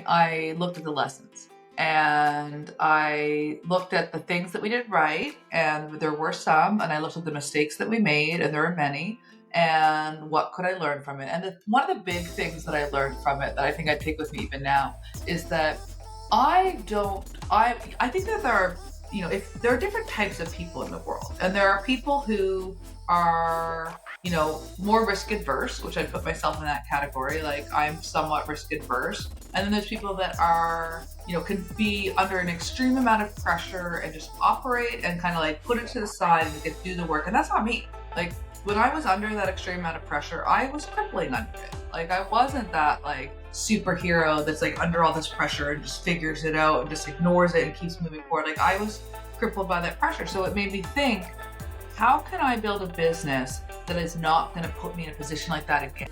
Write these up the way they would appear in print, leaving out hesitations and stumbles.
I looked at the lessons and I looked at the things that we did right, and there were some, and I looked at the mistakes that we made, and there were many, and what could I learn from it. And one of the big things that I learned from it that I think I take with me even now is that I think that there are, if there are different types of people in the world, and there are people who are, more risk adverse, which I put myself in that category. Like, I'm somewhat risk adverse. And then there's people that are, can be under an extreme amount of pressure and just operate and kind of like put it to the side and get do the work. And that's not me. Like, when I was under that extreme amount of pressure, I was crippling under it. Like, I wasn't that like superhero that's like under all this pressure and just figures it out and just ignores it and keeps moving forward. Like, I was crippled by that pressure. So it made me think, how can I build a business that is not going to put me in a position like that again?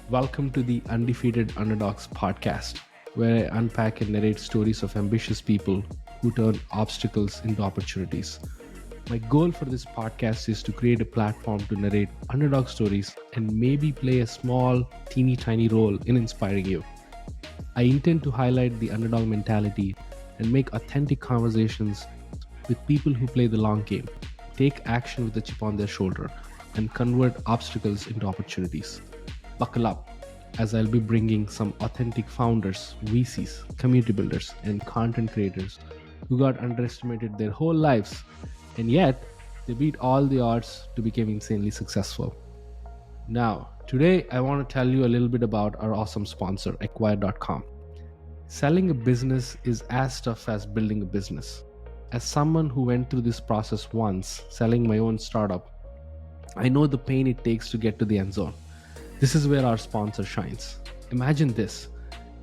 Welcome to the Undefeated Underdogs podcast, where I unpack and narrate stories of ambitious people who turn obstacles into opportunities. My goal for this podcast is to create a platform to narrate underdog stories and maybe play a small, teeny tiny role in inspiring you. I intend to highlight the underdog mentality and make authentic conversations with people who play the long game, take action with a chip on their shoulder, and convert obstacles into opportunities. Buckle up, as I'll be bringing some authentic founders, VCs, community builders, and content creators who got underestimated their whole lives, and yet they beat all the odds to become insanely successful. Now, today I want to tell you a little bit about our awesome sponsor, Acquire.com. Selling a business is as tough as building a business. As someone who went through this process once, selling my own startup, I know the pain it takes to get to the end zone. This is where our sponsor shines. Imagine this.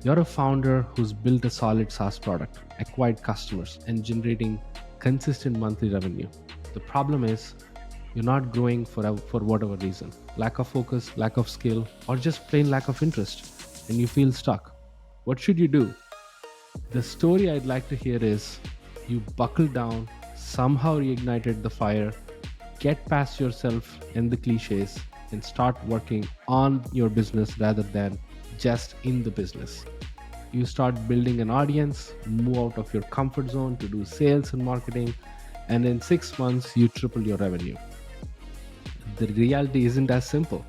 You're a founder who's built a solid SaaS product, acquired customers, and generating consistent monthly revenue. The problem is, you're not growing for whatever reason. Lack of focus, lack of skill, or just plain lack of interest, and you feel stuck. What should you do? The story I'd like to hear is, you buckled down, somehow reignited the fire, get past yourself and the cliches, and start working on your business rather than just in the business. You start building an audience, move out of your comfort zone to do sales and marketing, and in 6 months, you triple your revenue. The reality isn't as simple.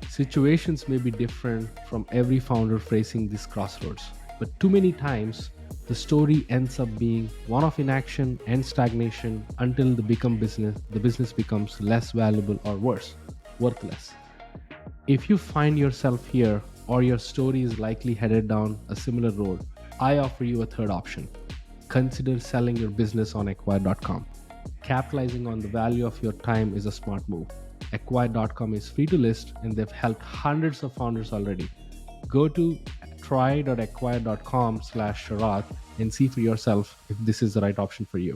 Situations may be different from every founder facing these crossroads, but too many times, the story ends up being one of inaction and stagnation until the business becomes less valuable or worse, worthless. If you find yourself here or your story is likely headed down a similar road, I offer you a third option. Consider selling your business on Acquire.com. Capitalizing on the value of your time is a smart move. Acquire.com is free to list and they've helped hundreds of founders already. Go to try.acquire.com/Sharath and see for yourself if this is the right option for you.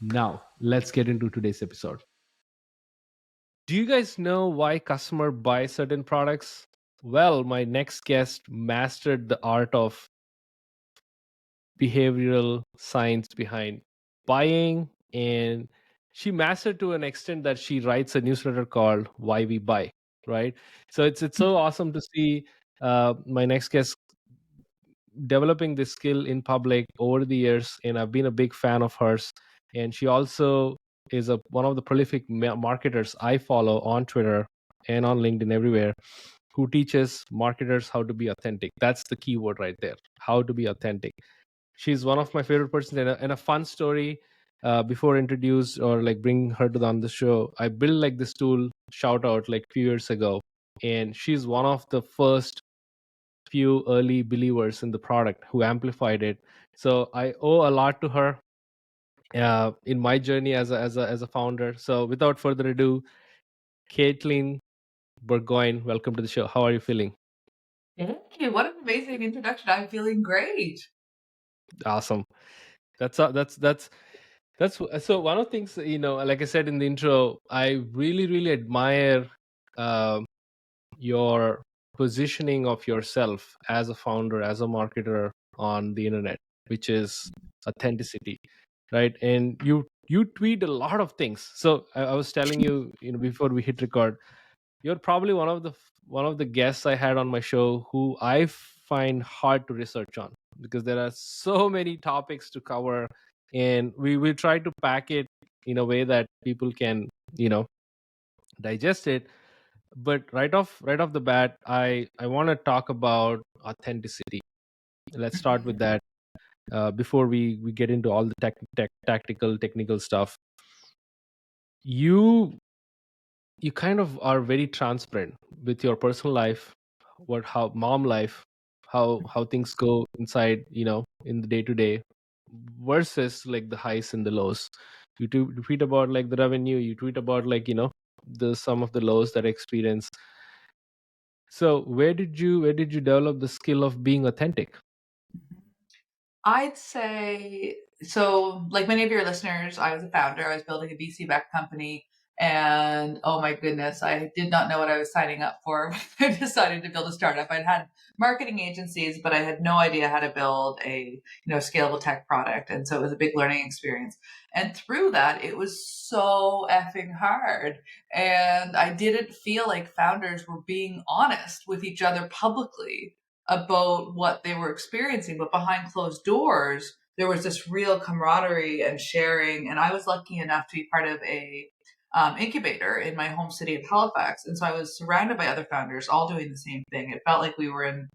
Now, let's get into today's episode. Do you guys know why customers buy certain products? Well, my next guest mastered the art of behavioral science behind buying, and she mastered to an extent that she writes a newsletter called Why We Buy, right? So it's so awesome to see my next guest developing this skill in public over the years, and I've been a big fan of hers. And she also is one of the prolific marketers I follow on Twitter and on LinkedIn, everywhere, who teaches marketers how to be authentic. That's the key word right there, how to be authentic. She's one of my favorite persons, and a fun story. Before introduce or like bring her on the show, I built like this tool, Shoutout, like a few years ago, and she's one of the first few early believers in the product who amplified it. So I owe a lot to her in my journey as a founder. So without further ado, Katelyn Bourgoin, welcome to the show. How are you feeling? Thank you. What an amazing introduction. I'm feeling great. Awesome. That's so one of the things, like I said in the intro, I really admire your positioning of yourself as a founder, as a marketer on the internet, which is authenticity, right? And you tweet a lot of things. So I was telling you, before we hit record, you're probably one of the guests I had on my show who I find hard to research on, because there are so many topics to cover, and we will try to pack it in a way that people can, digest it. But right off the bat, I want to talk about authenticity. Let's start with that, before we get into all the tactical technical stuff. You kind of are very transparent with your personal life, how mom life, how things go inside, in the day to day, versus like the highs and the lows. You tweet about like the revenue, you tweet about like, the some of the lows that I experience. So where did you develop the skill of being authentic? I'd say so. Like many of your listeners, I was a founder. I was building a VC-backed company, and oh my goodness, I did not know what I was signing up for when I decided to build a startup. I'd had marketing agencies, but I had no idea how to build a scalable tech product, and so it was a big learning experience. And through that, it was so effing hard, and I didn't feel like founders were being honest with each other publicly about what they were experiencing, but behind closed doors, there was this real camaraderie and sharing. And I was lucky enough to be part of a incubator in my home city of Halifax, and so I was surrounded by other founders, all doing the same thing. It felt like we were in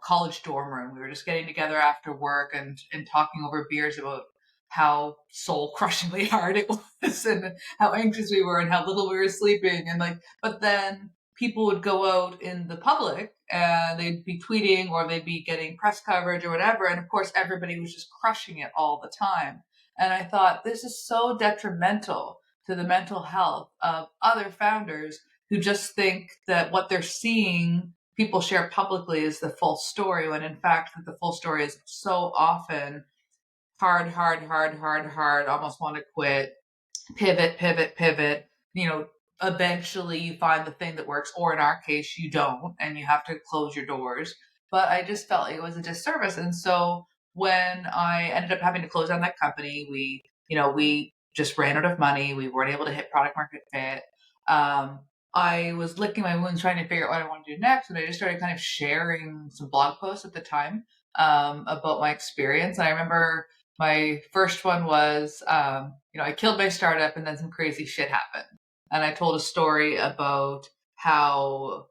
college dorm room. We were just getting together after work and talking over beers about how soul crushingly hard it was and how anxious we were and how little we were sleeping and like. But then people would go out in the public and they'd be tweeting or they'd be getting press coverage or whatever. And of course, everybody was just crushing it all the time. And I thought, this is so detrimental to the mental health of other founders who just think that what they're seeing people share publicly is the full story, when in fact that the full story is so often hard, almost want to quit, pivot, eventually you find the thing that works, or in our case, you don't, and you have to close your doors. But I just felt like it was a disservice. And so when I ended up having to close down that company, we just ran out of money. We weren't able to hit product market fit. Um, I was licking my wounds trying to figure out what I wanted to do next. And I just started kind of sharing some blog posts at the time about my experience. And I remember my first one was, I killed my startup and then some crazy shit happened. And I told a story about how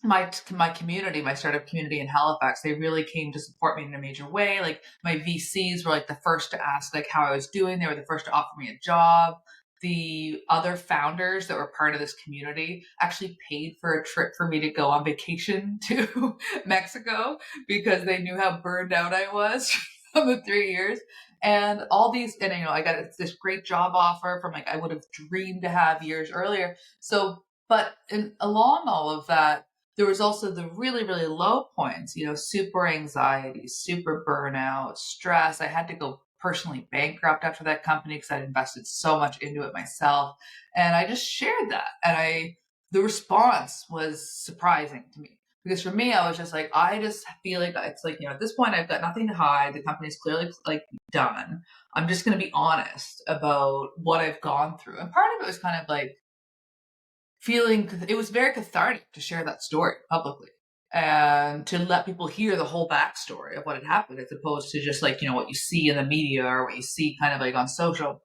my community, my startup community in Halifax, they really came to support me in a major way. Like my VCs were like the first to ask like how I was doing. They were the first to offer me a job. The other founders that were part of this community actually paid for a trip for me to go on vacation to Mexico because they knew how burned out I was from the 3 years. And all these, and I got this great job offer from like I would have dreamed to have years earlier. So, but along all of that, there was also the really, really low points, super anxiety, super burnout, stress. I had to go personally bankrupt after that company because I'd invested so much into it myself. And I just shared that. And the response was surprising to me. Because for me, I was just like, I just feel like it's like, at this point, I've got nothing to hide. The company's clearly like done. I'm just going to be honest about what I've gone through. And part of it was kind of like feeling, it was very cathartic to share that story publicly and to let people hear the whole backstory of what had happened, as opposed to just like, what you see in the media or what you see kind of like on social.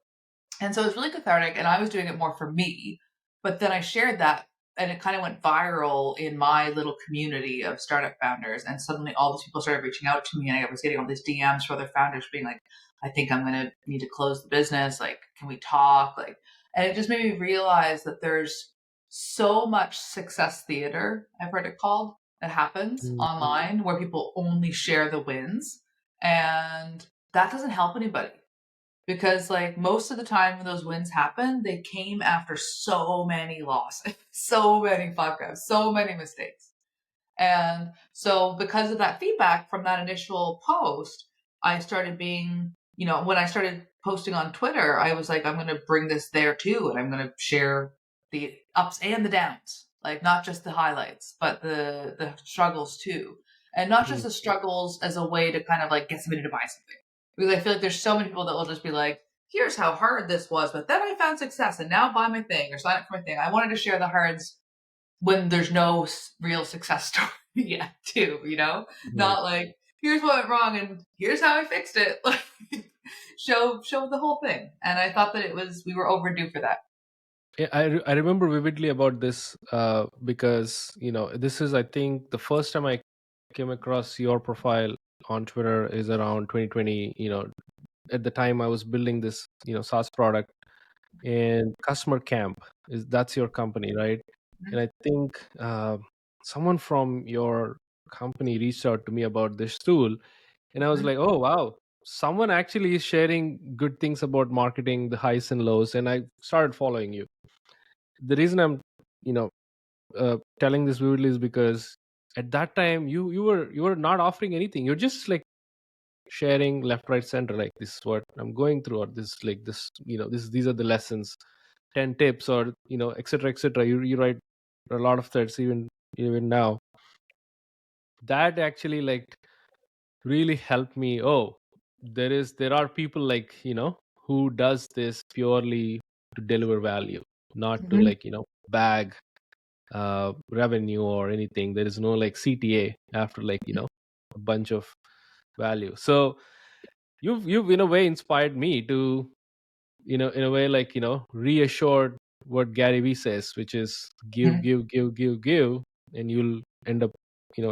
And so it was really cathartic, and I was doing it more for me. But then I shared that and it kind of went viral in my little community of startup founders. And suddenly all these people started reaching out to me, and I was getting all these DMs for other founders being like, I think I'm going to need to close the business. Like, can we talk? Like, and it just made me realize that there's so much success theater, I've heard it called, that happens online where people only share the wins. And that doesn't help anybody. Because like most of the time when those wins happen, they came after so many losses, so many fuck ups, so many mistakes. And so because of that feedback from that initial post, I started being, when I started posting on Twitter, I was like, I'm going to bring this there too. And I'm going to share the ups and the downs, like not just the highlights, but the struggles too. And not just the struggles as a way to kind of like get somebody to buy something. Because I feel like there's so many people that will just be like, here's how hard this was, but then I found success and now buy my thing or sign up for my thing. I wanted to share the hards when there's no real success story. Yeah, too, Right. not like, here's what went wrong and here's how I fixed it. Like, show the whole thing. And I thought that we were overdue for that. Yeah, I remember vividly about this because this is, I think, the first time I came across your profile on Twitter is around 2020. At the time I was building this SaaS product, and Customer Camp is that's your company, right? And I think someone from your company reached out to me about this tool, and I was Mhm, like, oh wow, someone actually is sharing good things about marketing, the highs and lows, and I started following you. The reason I'm you know telling this vividly is because at that time you were not offering anything. You're just like sharing left, right, center, like, this is what I'm going through, or this, like, this, these are the lessons, 10 tips, or etc., etc. You write a lot of threads even now. That actually, like, really helped me. Oh, there are people, like, who does this purely to deliver value, not to, mhm, like, bag revenue or anything. There is no, like, CTA after, like, a bunch of value. So you've in a way inspired me to, in a way, like, reassured what Gary Vee says, which is give, mhm, give, give, give, give, and you'll end up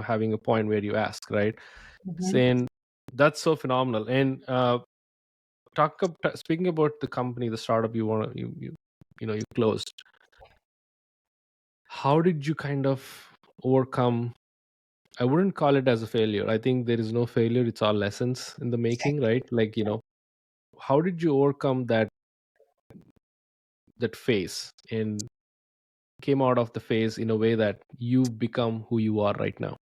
having a point where you ask, right? mhm. Saying that's so phenomenal. And speaking about the company, the startup you want to you closed, how did you kind of overcome? I wouldn't call it as a failure. I think there is no failure. It's all lessons in the making, right? Like, how did you overcome that phase and came out of the phase in a way that you've become who you are right now?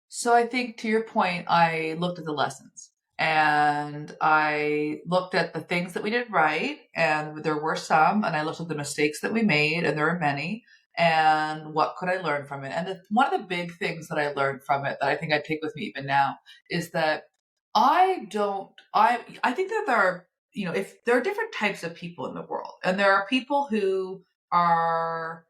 So I think, to your point, I looked at the lessons and I looked at the things that we did right, and there were some, and I looked at the mistakes that we made, and there were many, and what could I learn from it? And one of the big things that I learned from it that I think I take with me even now is that I think that there are, if there are different types of people in the world, and there are people who are,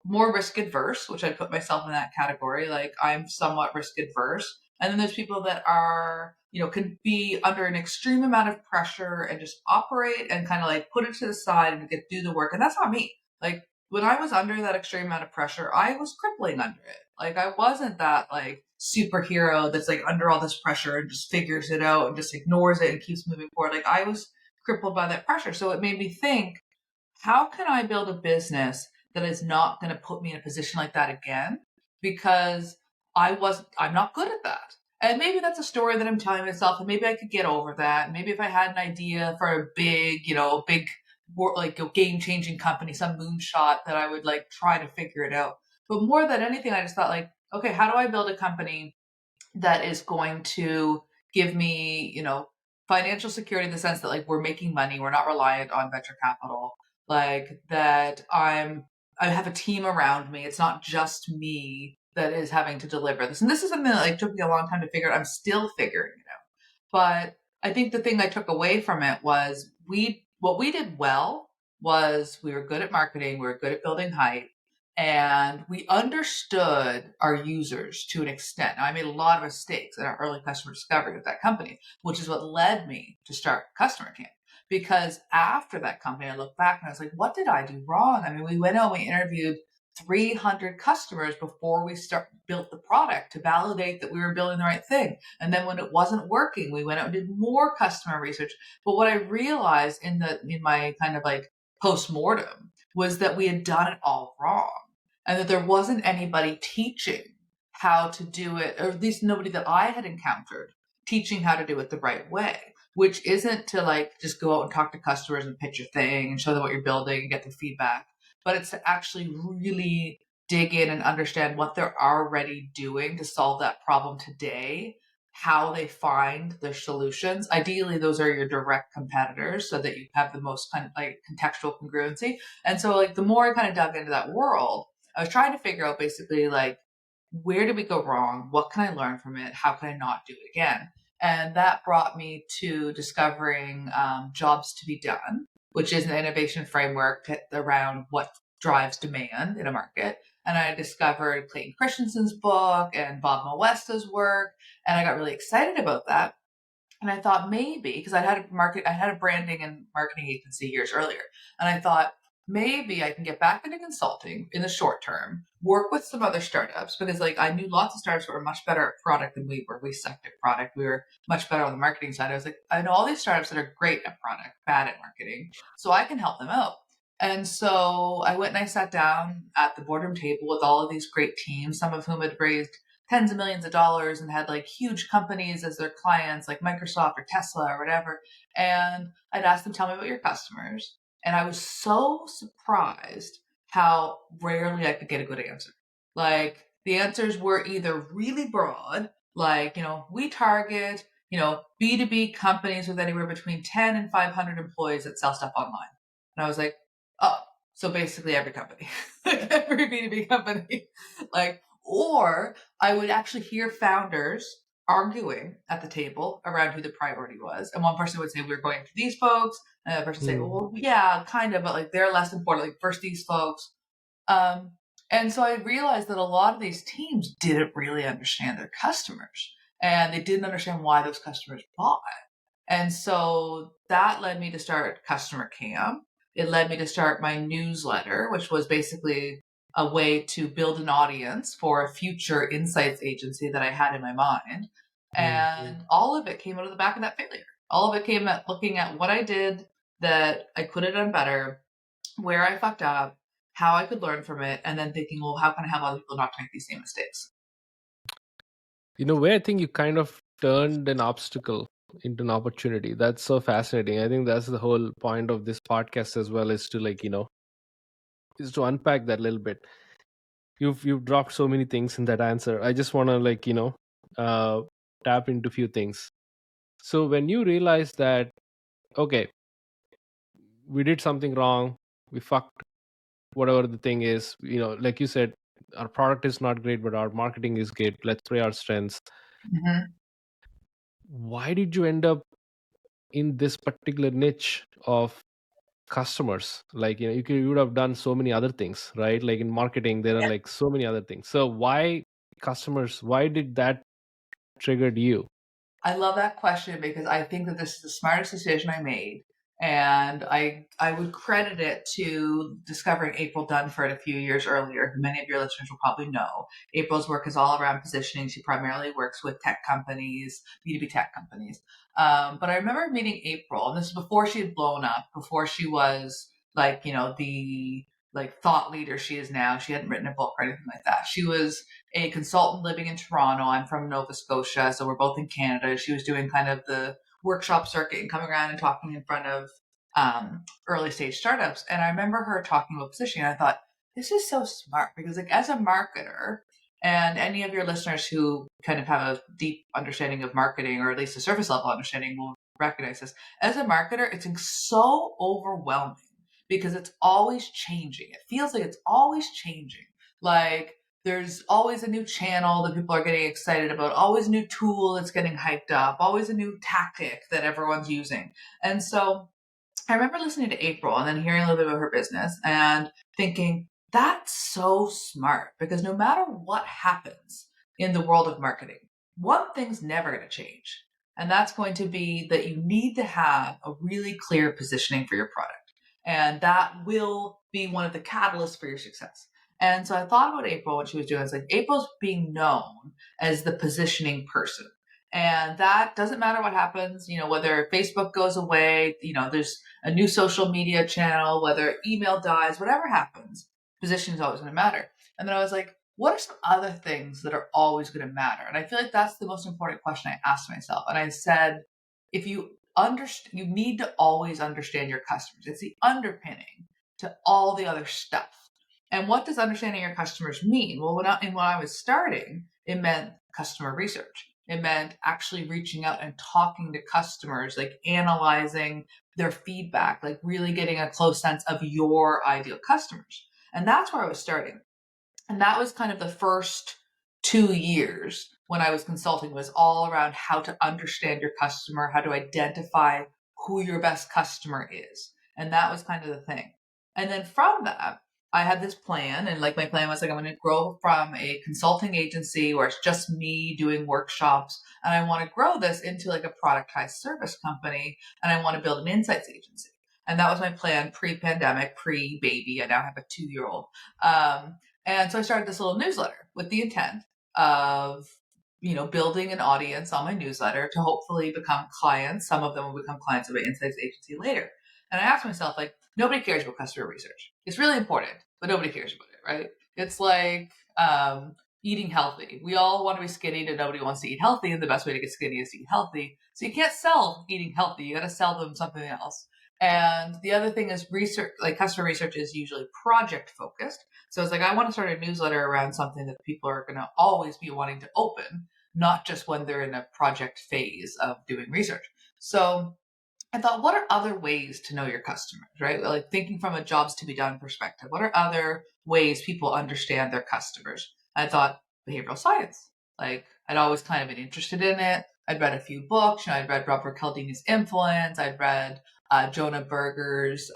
more risk adverse, which I put myself in that category. Like, I'm somewhat risk adverse. And then there's people that are, can be under an extreme amount of pressure and just operate and kind of like put it to the side and do the work. And that's not me. Like, when I was under that extreme amount of pressure, I was crippling under it. Like, I wasn't that like superhero that's like under all this pressure and just figures it out and just ignores it and keeps moving forward. Like, I was crippled by that pressure. So it made me think, how can I build a business that is not going to put me in a position like that again? Because I'm not good at that. And maybe that's a story that I'm telling myself, and maybe I could get over that. Maybe if I had an idea for a big, like a game changing company, some moonshot, that I would like try to figure it out. But more than anything, I just thought, like, okay, how do I build a company that is going to give me, financial security in the sense that like we're making money, we're not reliant on venture capital, like that I have a team around me. It's not just me that is having to deliver this. And this is something that like took me a long time to figure out. I'm still figuring it out. But I think the thing I took away from it was what we did well was we were good at marketing, we were good at building hype, and we understood our users to an extent. Now, I made a lot of mistakes in our early customer discovery with that company, which is what led me to start Customer Camp. Because after that company, I looked back and I was like, what did I do wrong? I mean, we went out and we interviewed 300 customers before we built the product to validate that we were building the right thing. And then when it wasn't working, we went out and did more customer research. But what I realized in my kind of like post-mortem was that we had done it all wrong, and that there wasn't anybody teaching how to do it, or at least nobody that I had encountered teaching how to do it the right way, which isn't to like just go out and talk to customers and pitch your thing and show them what you're building and get the feedback, but it's to actually really dig in and understand what they're already doing to solve that problem today, how they find their solutions. Ideally, those are your direct competitors so that you have the most kind of like contextual congruency. And so like the more I kind of dug into that world, I was trying to figure out basically like, where did we go wrong? What can I learn from it? How can I not do it again? And that brought me to discovering Jobs to Be Done, which is an innovation framework around what drives demand in a market. And I discovered Clayton Christensen's book and Bob Moesta's work. And I got really excited about that. And I thought maybe, because I had a branding and marketing agency years earlier. And I thought maybe I can get back into consulting in the short term, work with some other startups, because like I knew lots of startups that were much better at product than we were. We sucked at product. We were much better on the marketing side. I was like, I know all these startups that are great at product, bad at marketing, so I can help them out. And so I went and I sat down at the boardroom table with all of these great teams, some of whom had raised tens of millions of dollars and had like huge companies as their clients, like Microsoft or Tesla or whatever. And I'd ask them, tell me about your customers. And I was so surprised how rarely I could get a good answer. Like the answers were either really broad, like, we target, B2B companies with anywhere between 10 and 500 employees that sell stuff online. And I was like, oh, so basically every company, like every B2B company, like, or I would actually hear founders arguing at the table around who the priority was. And one person would say, we're going to these folks. And the other person would say, well, yeah, kind of, but like they're less important. Like first these folks. And so I realized that a lot of these teams didn't really understand their customers and they didn't understand why those customers bought. And so that led me to start Customer Cam. It led me to start my newsletter, which was basically a way to build an audience for a future insights agency that I had in my mind. And all of it came out of the back of that failure. All of it came at looking at what I did that I could have done better, where I fucked up, how I could learn from it, and then thinking, well, how can I help other people not to make these same mistakes? Where I think you kind of turned an obstacle into an opportunity. That's so fascinating. I think that's the whole point of this podcast as well, is to is to unpack that a little bit. You've dropped so many things in that answer. I just want to tap into a few things. So when you realize that, okay, we did something wrong, we fucked whatever the thing is, like you said, our product is not great, but our marketing is great. Let's play our strengths. Mm-hmm. Why did you end up in this particular niche of customers? Like, you would have done so many other things, right? Like in marketing, there are like so many other things. So why customers? Why did that triggered you? I love that question because I think that this is the smartest decision I made. And I would credit it to discovering April Dunford a few years earlier, who many of your listeners will probably know. April's work is all around positioning. She primarily works with tech companies, B2B tech companies. But I remember meeting April, and this is before she had blown up, before she was like, the like thought leader she is now. She hadn't written a book or anything like that. She was a consultant living in Toronto. I'm from Nova Scotia, so we're both in Canada. She was doing kind of the workshop circuit and coming around and talking in front of early stage startups. And I remember her talking about positioning. And I thought, this is so smart because, like, as a marketer, and any of your listeners who kind of have a deep understanding of marketing, or at least a surface level understanding, will recognize this. As a marketer, it's so overwhelming because it's always changing. It feels like it's always changing. Like, there's always a new channel that people are getting excited about, always a new tool that's getting hyped up, always a new tactic that everyone's using. And so I remember listening to April and then hearing a little bit about her business and thinking, that's so smart because no matter what happens in the world of marketing, one thing's never going to change. And that's going to be that you need to have a really clear positioning for your product. And that will be one of the catalysts for your success. And so I thought about April, what she was doing. It's like April's being known as the positioning person. And that doesn't matter what happens, whether Facebook goes away, there's a new social media channel, whether email dies, whatever happens, positioning is always going to matter. And then I was like, what are some other things that are always going to matter? And I feel like that's the most important question I asked myself. And I said, if you understand, you need to always understand your customers. It's the underpinning to all the other stuff. And what does understanding your customers mean? Well, when I was starting, it meant customer research. It meant actually reaching out and talking to customers, like analyzing their feedback, like really getting a close sense of your ideal customers. And that's where I was starting. And that was kind of the first 2 years when I was consulting, was all around how to understand your customer, how to identify who your best customer is. And that was kind of the thing. And then from that, I had this plan, and like my plan was like, I'm going to grow from a consulting agency where it's just me doing workshops, and I want to grow this into like a productized service company, and I want to build an insights agency. And that was my plan pre-pandemic, pre-baby. I now have a 2-year-old. And so I started this little newsletter with the intent of, building an audience on my newsletter to hopefully become clients. Some of them will become clients of an insights agency later. And I asked myself, like, nobody cares about customer research. It's really important, but nobody cares about it, right? It's like eating healthy. We all want to be skinny, and nobody wants to eat healthy. And the best way to get skinny is to eat healthy. So you can't sell eating healthy. You got to sell them something else. And the other thing is research, like customer research is usually project focused. So it's like, I want to start a newsletter around something that people are going to always be wanting to open, not just when they're in a project phase of doing research. So I thought, what are other ways to know your customers, right? Like thinking from a jobs to be done perspective, what are other ways people understand their customers? I thought behavioral science. Like I'd always kind of been interested in it. I'd read a few books. I'd read Robert Cialdini's Influence. I'd read Jonah Berger's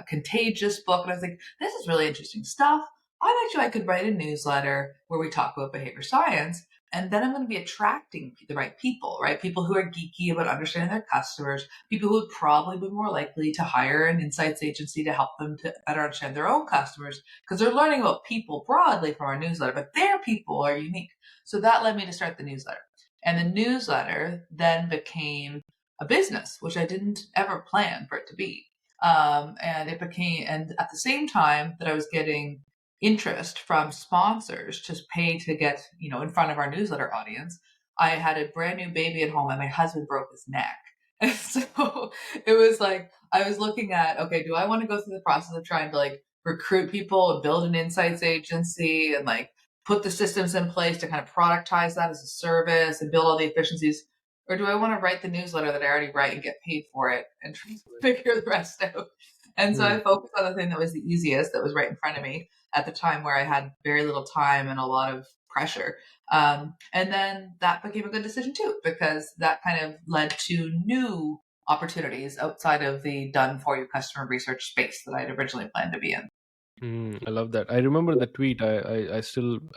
Contagious book. And I was like, this is really interesting stuff. I bet you I could write a newsletter where we talk about behavior science. And then I'm going to be attracting the right people, right? People who are geeky about understanding their customers, people who would probably be more likely to hire an insights agency to help them to better understand their own customers because they're learning about people broadly from our newsletter, but their people are unique. So that led me to start the newsletter. And the newsletter then became a business, which I didn't ever plan for it to be. And at the same time that I was getting interest from sponsors to pay to get, in front of our newsletter audience, I had a brand new baby at home and my husband broke his neck. And so it was like, I was looking at, okay, do I want to go through the process of trying to like recruit people and build an insights agency and like put the systems in place to kind of productize that as a service and build all the efficiencies? Or do I want to write the newsletter that I already write and get paid for it and try to figure the rest out? And so I focused on the thing that was the easiest, that was right in front of me at the time where I had very little time and a lot of pressure. And then that became a good decision too, because that kind of led to new opportunities outside of the done for you customer research space that I'd originally planned to be in. I love that. I remember the tweet. I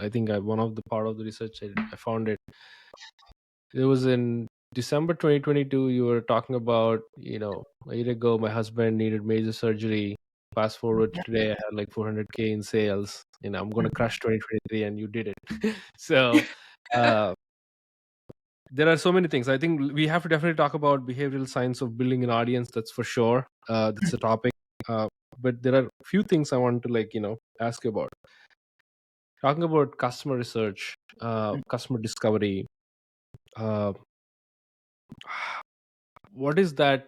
think one of the part of the research I found it. It was in December 2022. You were talking about, a year ago, my husband needed major surgery. Fast forward to today, I had like 400K in sales. I'm going to crush 2023, and you did it. So there are so many things. I think we have to definitely talk about behavioral science of building an audience. That's for sure. That's a topic. But there are a few things I want to ask you about. Talking about customer research, customer discovery. What is that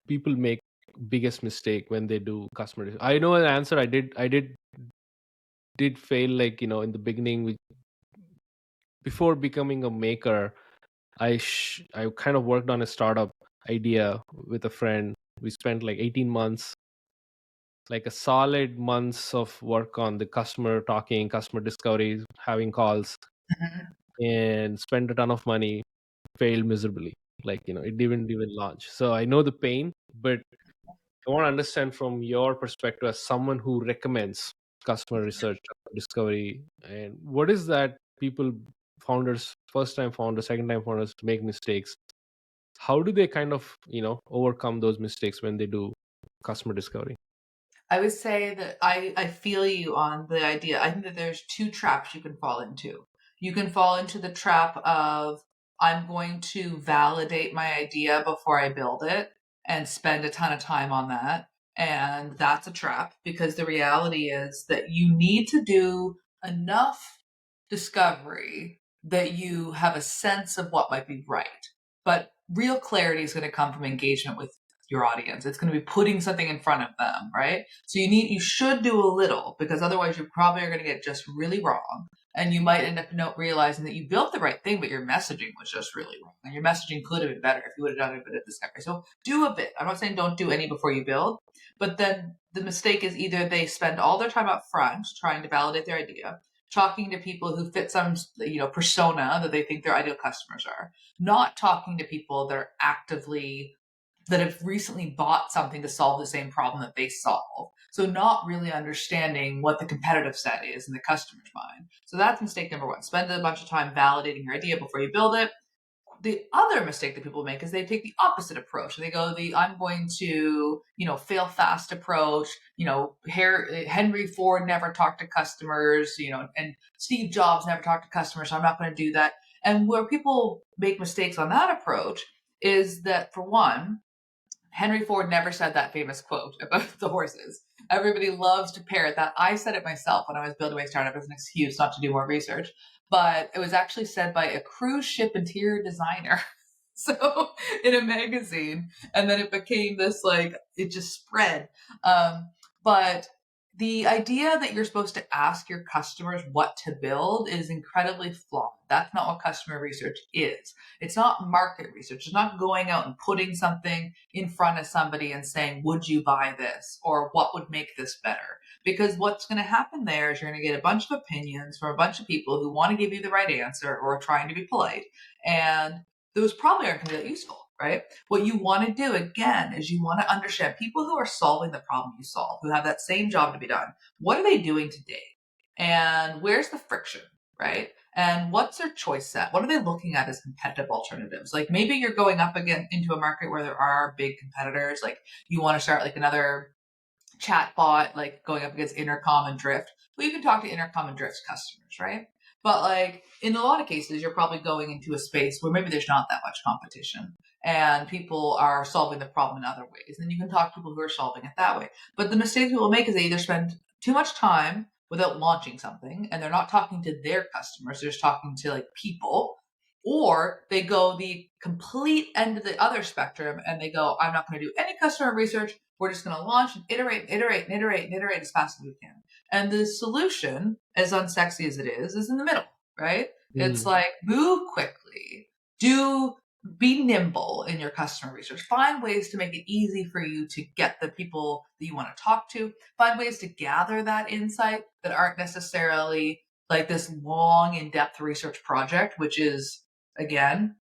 people make biggest mistake when they do customer research? I know an answer. I did fail, like, in the beginning. Before becoming a maker, I kind of worked on a startup idea with a friend. We spent like 18 months, like a solid months of work on the customer, talking, customer discovery, having calls, and spent a ton of money, failed miserably. Like, it didn't even launch. So I know the pain, but I want to understand from your perspective as someone who recommends customer research, discovery, and what is that people, founders, first time founders, second time founders make mistakes. How do they kind of, overcome those mistakes when they do customer discovery? I would say that I feel you on the idea. I think that there's two traps you can fall into. You can fall into the trap of, I'm going to validate my idea before I build it and spend a ton of time on that. And that's a trap, because the reality is that you need to do enough discovery that you have a sense of what might be right. But real clarity is going to come from engagement with your audience. It's going to be putting something in front of them, right? So you should do a little, because otherwise you probably are going to get just really wrong. And you might end up realizing that you built the right thing, but your messaging was just really wrong. And your messaging could have been better if you would have done a bit of discovery. So do a bit. I'm not saying don't do any before you build, but then the mistake is either they spend all their time up front trying to validate their idea, talking to people who fit some, persona that they think their ideal customers are, not talking to people that are actively that have recently bought something to solve the same problem that they solve. So not really understanding what the competitive set is in the customer's mind. So that's mistake number one. Spend a bunch of time validating your idea before you build it. The other mistake that people make is they take the opposite approach. They go I'm going to, fail fast approach. Henry Ford never talked to customers, and Steve Jobs never talked to customers, so I'm not going to do that. And where people make mistakes on that approach is that, for one, Henry Ford never said that famous quote about the horses. Everybody loves to parrot that. I said it myself when I was building my startup as an excuse not to do more research, but it was actually said by a cruise ship interior designer. So in a magazine, and then it became this, it just spread. But the idea that you're supposed to ask your customers what to build is incredibly flawed. That's not what customer research is. It's not market research. It's not going out and putting something in front of somebody and saying, would you buy this? Or what would make this better? Because what's going to happen there is you're going to get a bunch of opinions from a bunch of people who want to give you the right answer or are trying to be polite. And those probably aren't going to be that useful, right? What you want to do, again, is you want to understand people who are solving the problem you solve, who have that same job to be done. What are they doing today? And where's the friction, right? And what's their choice set? What are they looking at as competitive alternatives? Like, maybe you're going up again into a market where there are big competitors. Like, you want to start like another chat bot, like going up against Intercom and Drift. Well, you can talk to Intercom and Drift's customers, right? But like in a lot of cases, you're probably going into a space where maybe there's not that much competition and people are solving the problem in other ways. And you can talk to people who are solving it that way. But the mistake people make is they either spend too much time without launching something and they're not talking to their customers, they're just talking to like people, or they go the complete end of the other spectrum and they go, I'm not going to do any customer research. We're just going to launch and iterate, iterate, and iterate, and iterate as fast as we can. And the solution, as unsexy as it is in the middle, right? It's like, move quickly, be nimble in your customer research. Find ways to make it easy for you to get the people that you want to talk to. Find ways to gather that insight that aren't necessarily like this long, in-depth research project, which is, again,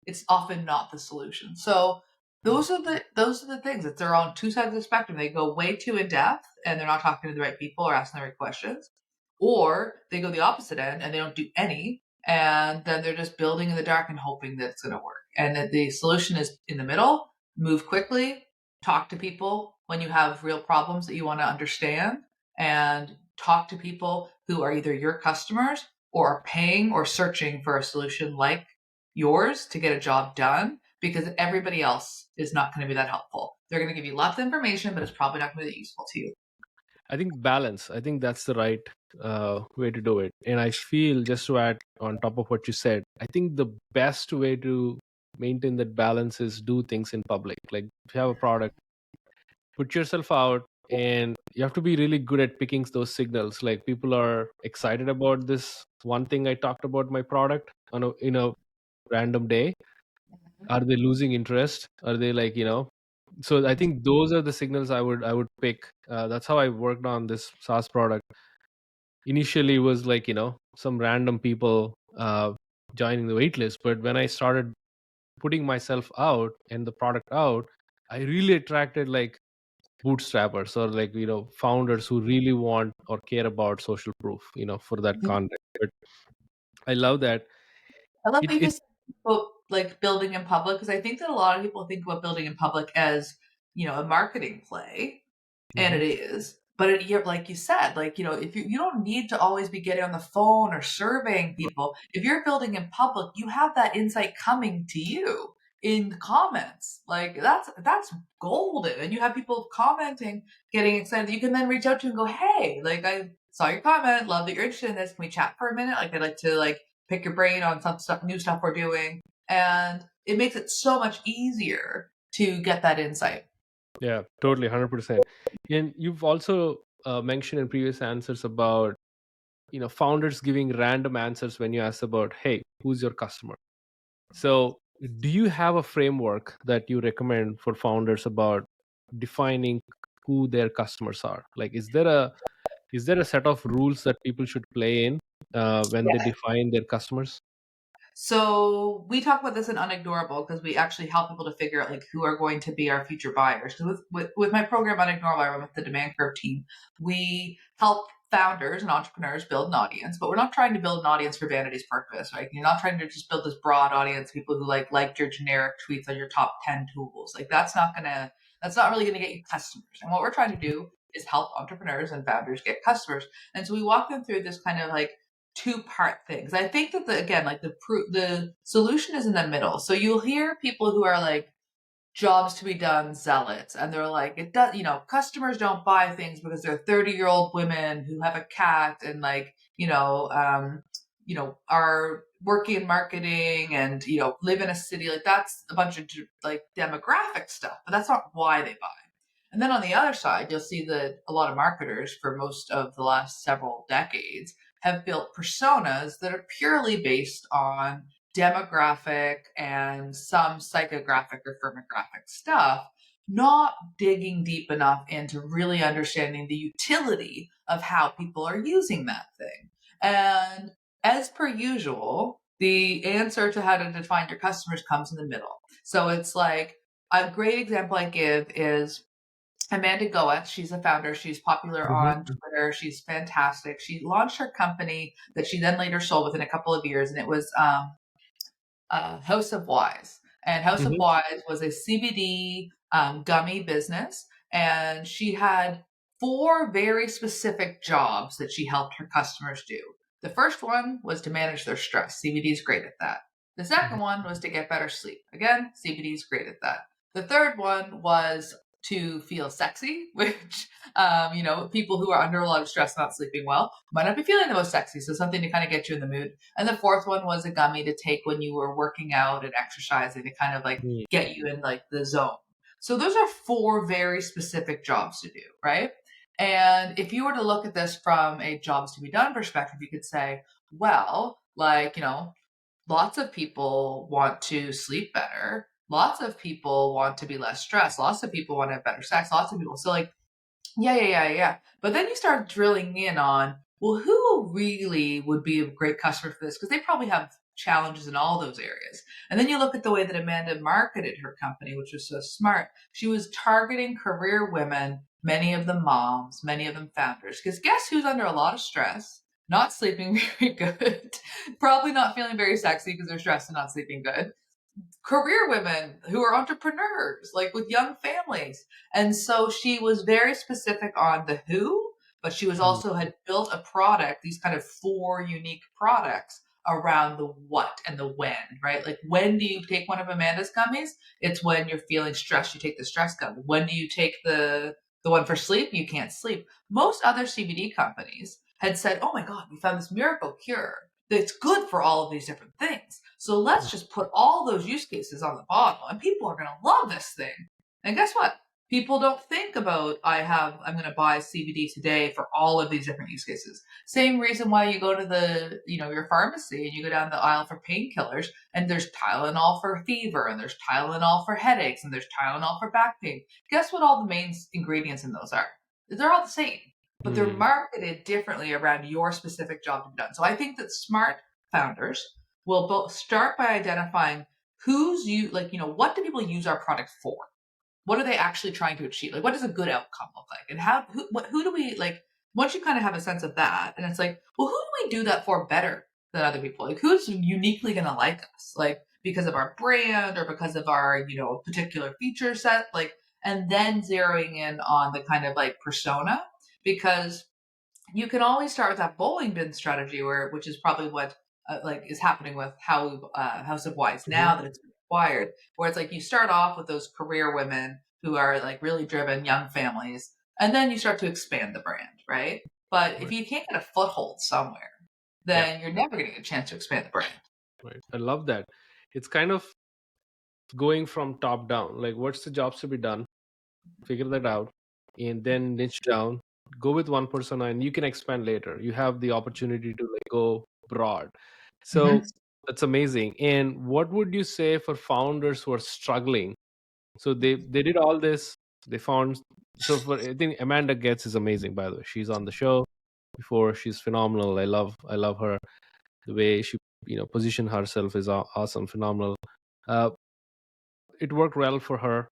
it's often not the solution. So those are the things. It's they're on two sides of the spectrum. They go way too in depth and they're not talking to the right people or asking the right questions, or they go the opposite end and they don't do any, and then they're just building in the dark and hoping that it's going to work. And that the solution is in the middle. Move quickly, talk to people when you have real problems that you want to understand, and talk to people who are either your customers or are paying or searching for a solution like yours to get a job done, because everybody else is not going to be that helpful. They're going to give you lots of information, but it's probably not going to be that useful to you. I think balance. I think that's the right way to do it. And I feel, just to add on top of what you said, I think the best way to maintain that balance is do things in public. Like, if you have a product, put yourself out, and you have to be really good at picking those signals. Like, people are excited about this one thing I talked about my product in a random day. Are they losing interest? Are they like, so I think those are the signals I would pick. That's how I worked on this SaaS product. Initially, it was like, some random people joining the waitlist, but when I started putting myself out and the product out, I really attracted like bootstrappers or like, founders who really want or care about social proof, for that content. But I love that. I love what you It just said about like building in public, because I think that a lot of people think about building in public as, a marketing play, and Mhm. it is. But like you said, like, if you don't need to always be getting on the phone or surveying people. If you're building in public, you have that insight coming to you in the comments. Like, that's golden. And you have people commenting, getting excited. You can then reach out to and go, hey, like, I saw your comment, love that you're interested in this. Can we chat for a minute? Like, I'd like to like pick your brain on some stuff, new stuff we're doing. And it makes it so much easier to get that insight. Yeah, totally, 100%. And you've also mentioned in previous answers about, founders giving random answers when you ask about, hey, who's your customer? So do you have a framework that you recommend for founders about defining who their customers are? Like, is there a set of rules that people should play in when they define their customers? So we talk about this in Unignorable because we actually help people to figure out like who are going to be our future buyers. So with my program Unignorable, I run with the Demand Curve team. We help founders and entrepreneurs build an audience, but we're not trying to build an audience for vanity's purpose, right? You're not trying to just build this broad audience, people who liked your generic tweets on your top 10 tools. Like that's not really gonna get you customers. And what we're trying to do is help entrepreneurs and founders get customers. And so we walk them through this kind of like two-part things. I think that the solution is in the middle. So you'll hear people who are like jobs to be done zealots, and they're like, it does, customers don't buy things because they're 30-year-old women who have a cat and like, are working in marketing and live in a city. Like that's a bunch of like demographic stuff, but that's not why they buy. And then on the other side, you'll see that a lot of marketers for most of the last several decades have built personas that are purely based on demographic and some psychographic or firmographic stuff, not digging deep enough into really understanding the utility of how people are using that thing. And as per usual, the answer to how to define your customers comes in the middle. So it's like a great example I give is Amanda Goetz. She's a founder. She's popular on Twitter. She's fantastic. She launched her company that she then later sold within a couple of years, and it was House of Wise. And House of Wise was a CBD gummy business, and she had 4 very specific jobs that she helped her customers do. The first one was to manage their stress. CBD is great at that. The second one was to get better sleep. Again, CBD is great at that. The third one was to feel sexy, which, people who are under a lot of stress, not sleeping well, might not be feeling the most sexy. So something to kind of get you in the mood. And the fourth one was a gummy to take when you were working out and exercising to kind of like get you in like the zone. So those are 4 very specific jobs to do, right? And if you were to look at this from a jobs to be done perspective, you could say, well, like, lots of people want to sleep better. Lots of people want to be less stressed. Lots of people want to have better sex. Lots of people. So like, yeah. But then you start drilling in on, well, who really would be a great customer for this? Because they probably have challenges in all those areas. And then you look at the way that Amanda marketed her company, which was so smart. She was targeting career women, many of them moms, many of them founders. Because guess who's under a lot of stress? Not sleeping very good, probably not feeling very sexy because they're stressed and not sleeping good. Career women who are entrepreneurs, like with young families. And so she was very specific on the who, but she was also had built a product, these kind of 4 unique products around the what and the when, right? Like when do you take one of Amanda's gummies? It's when you're feeling stressed, you take the stress gummy. When do you take the one for sleep? You can't sleep. Most other CBD companies had said, oh my God, we found this miracle cure that's good for all of these different things. So let's just put all those use cases on the bottle and people are going to love this thing. And guess what? People don't think about, I'm going to buy CBD today for all of these different use cases. Same reason why you go to your pharmacy and you go down the aisle for painkillers and there's Tylenol for fever and there's Tylenol for headaches and there's Tylenol for back pain. Guess what all the main ingredients in those are? They're all the same, but they're marketed differently around your specific job to be done. So I think that smart founders will both start by identifying what do people use our product for? What are they actually trying to achieve? Like, what does a good outcome look like? And who do we like? Once you kind of have a sense of that, and it's like, well, who do we do that for better than other people? Like, who's uniquely going to like us? Like, because of our brand or because of our, particular feature set? Like, and then zeroing in on the kind of like persona, because you can always start with that bowling bin strategy, which is probably what is happening with House of Wise now that it's been acquired, where it's like you start off with those career women who are like really driven young families, and then you start to expand the brand, right? But if you can't get a foothold somewhere, then you're never going to get a chance to expand the brand. Right. I love that. It's kind of going from top down. Like, what's the jobs to be done? Figure that out, and then niche down. Go with one persona, and you can expand later. You have the opportunity to like go broad. So that's amazing. And what would you say for founders who are struggling? So they did all this. They found I think Amanda Getz is amazing. By the way, she's on the show before. She's phenomenal. I love her, the way she position herself is awesome, phenomenal. uh, it worked well for her.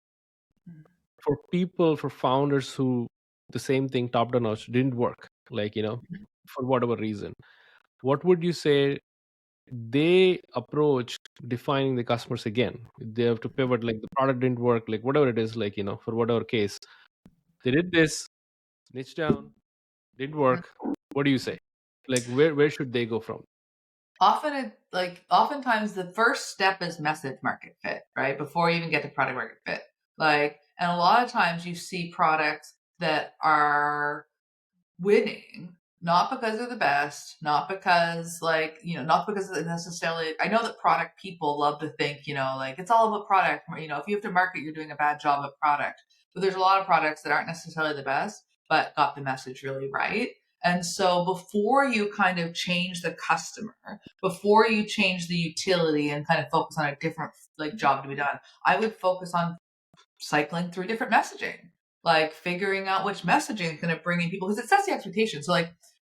For people, for founders who the same thing, top down approach didn't work, for whatever reason, what would you say they approach defining the customers again? They have to pivot, like the product didn't work, like whatever it is, for whatever case, they did this, niche down, didn't work. What do you say? Like where should they go from? Oftentimes the first step is message market fit, right? Before you even get to product market fit. And a lot of times you see products that are winning, not because they're the best, not because not because necessarily. I know that product people love to think, it's all about product. If you have to market, you're doing a bad job of product. But there's a lot of products that aren't necessarily the best, but got the message really right. And so before you kind of change the customer, before you change the utility and kind of focus on a different job to be done, I would focus on cycling through different messaging, like figuring out which messaging is going to bring in people, because it sets the expectation. So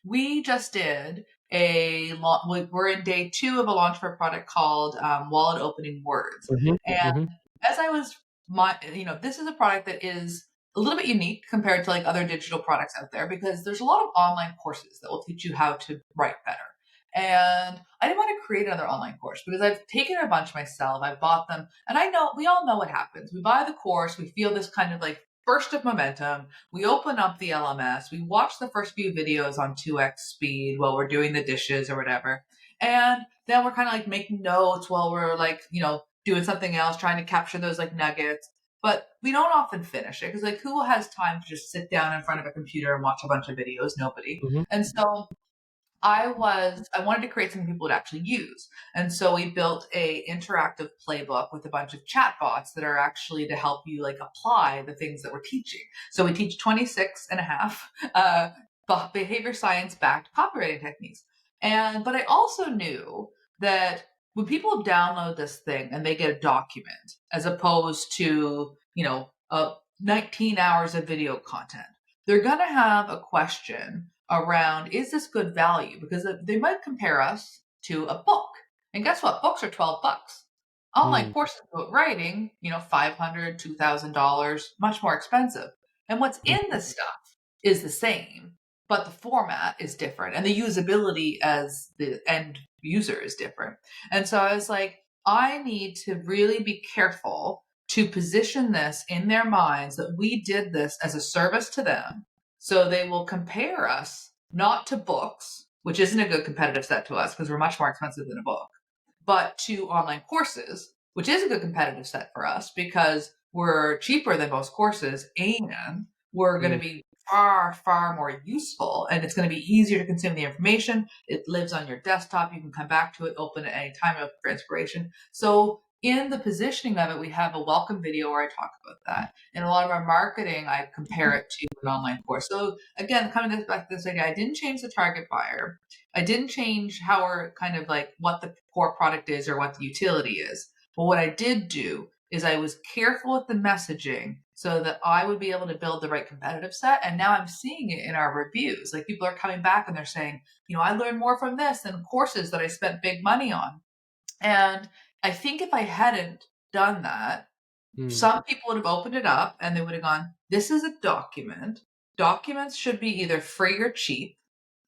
we just did we're in day 2 of a launch for a product called Wallet Opening Words. And as I was this is a product that is a little bit unique compared to other digital products out there, because there's a lot of online courses that will teach you how to write better. And I didn't want to create another online course because I've taken a bunch myself. I've bought them. And I know we all know what happens. We buy the course. We feel this kind of burst of momentum. We open up the LMS. We watch the first few videos on 2x speed while we're doing the dishes or whatever. And then we're kind of making notes while we're doing something else, trying to capture those nuggets. But we don't often finish it because who has time to just sit down in front of a computer and watch a bunch of videos? Nobody. And so I wanted to create something people would actually use. And so we built a interactive playbook with a bunch of chatbots that are actually to help you apply the things that we're teaching. So we teach 26 and a half behavior science backed copywriting techniques. But I also knew that when people download this thing and they get a document as opposed to, 19 hours of video content, they're going to have a question around, is this good value? Because they might compare us to a book. And guess what? Books are $12. Online courses about writing, $500, $2,000, much more expensive. And what's in the stuff is the same, but the format is different and the usability as the end user is different. And so I was like, I need to really be careful to position this in their minds that we did this as a service to them. So they will compare us not to books, which isn't a good competitive set to us because we're much more expensive than a book, but to online courses, which is a good competitive set for us because we're cheaper than most courses and we're going to be far, far more useful, and it's going to be easier to consume the information. It lives on your desktop. You can come back to it, open it at any time for inspiration. So in the positioning of it, we have a welcome video where I talk about that. In a lot of our marketing, I compare it to an online course. So again, coming back to this idea, I didn't change the target buyer. I didn't change how we're kind of what the core product is or what the utility is. But what I did do is I was careful with the messaging so that I would be able to build the right competitive set. And now I'm seeing it in our reviews. People are coming back and they're saying, I learned more from this than courses that I spent big money on. And I think if I hadn't done that, some people would have opened it up and they would have gone, this is a document. Documents should be either free or cheap.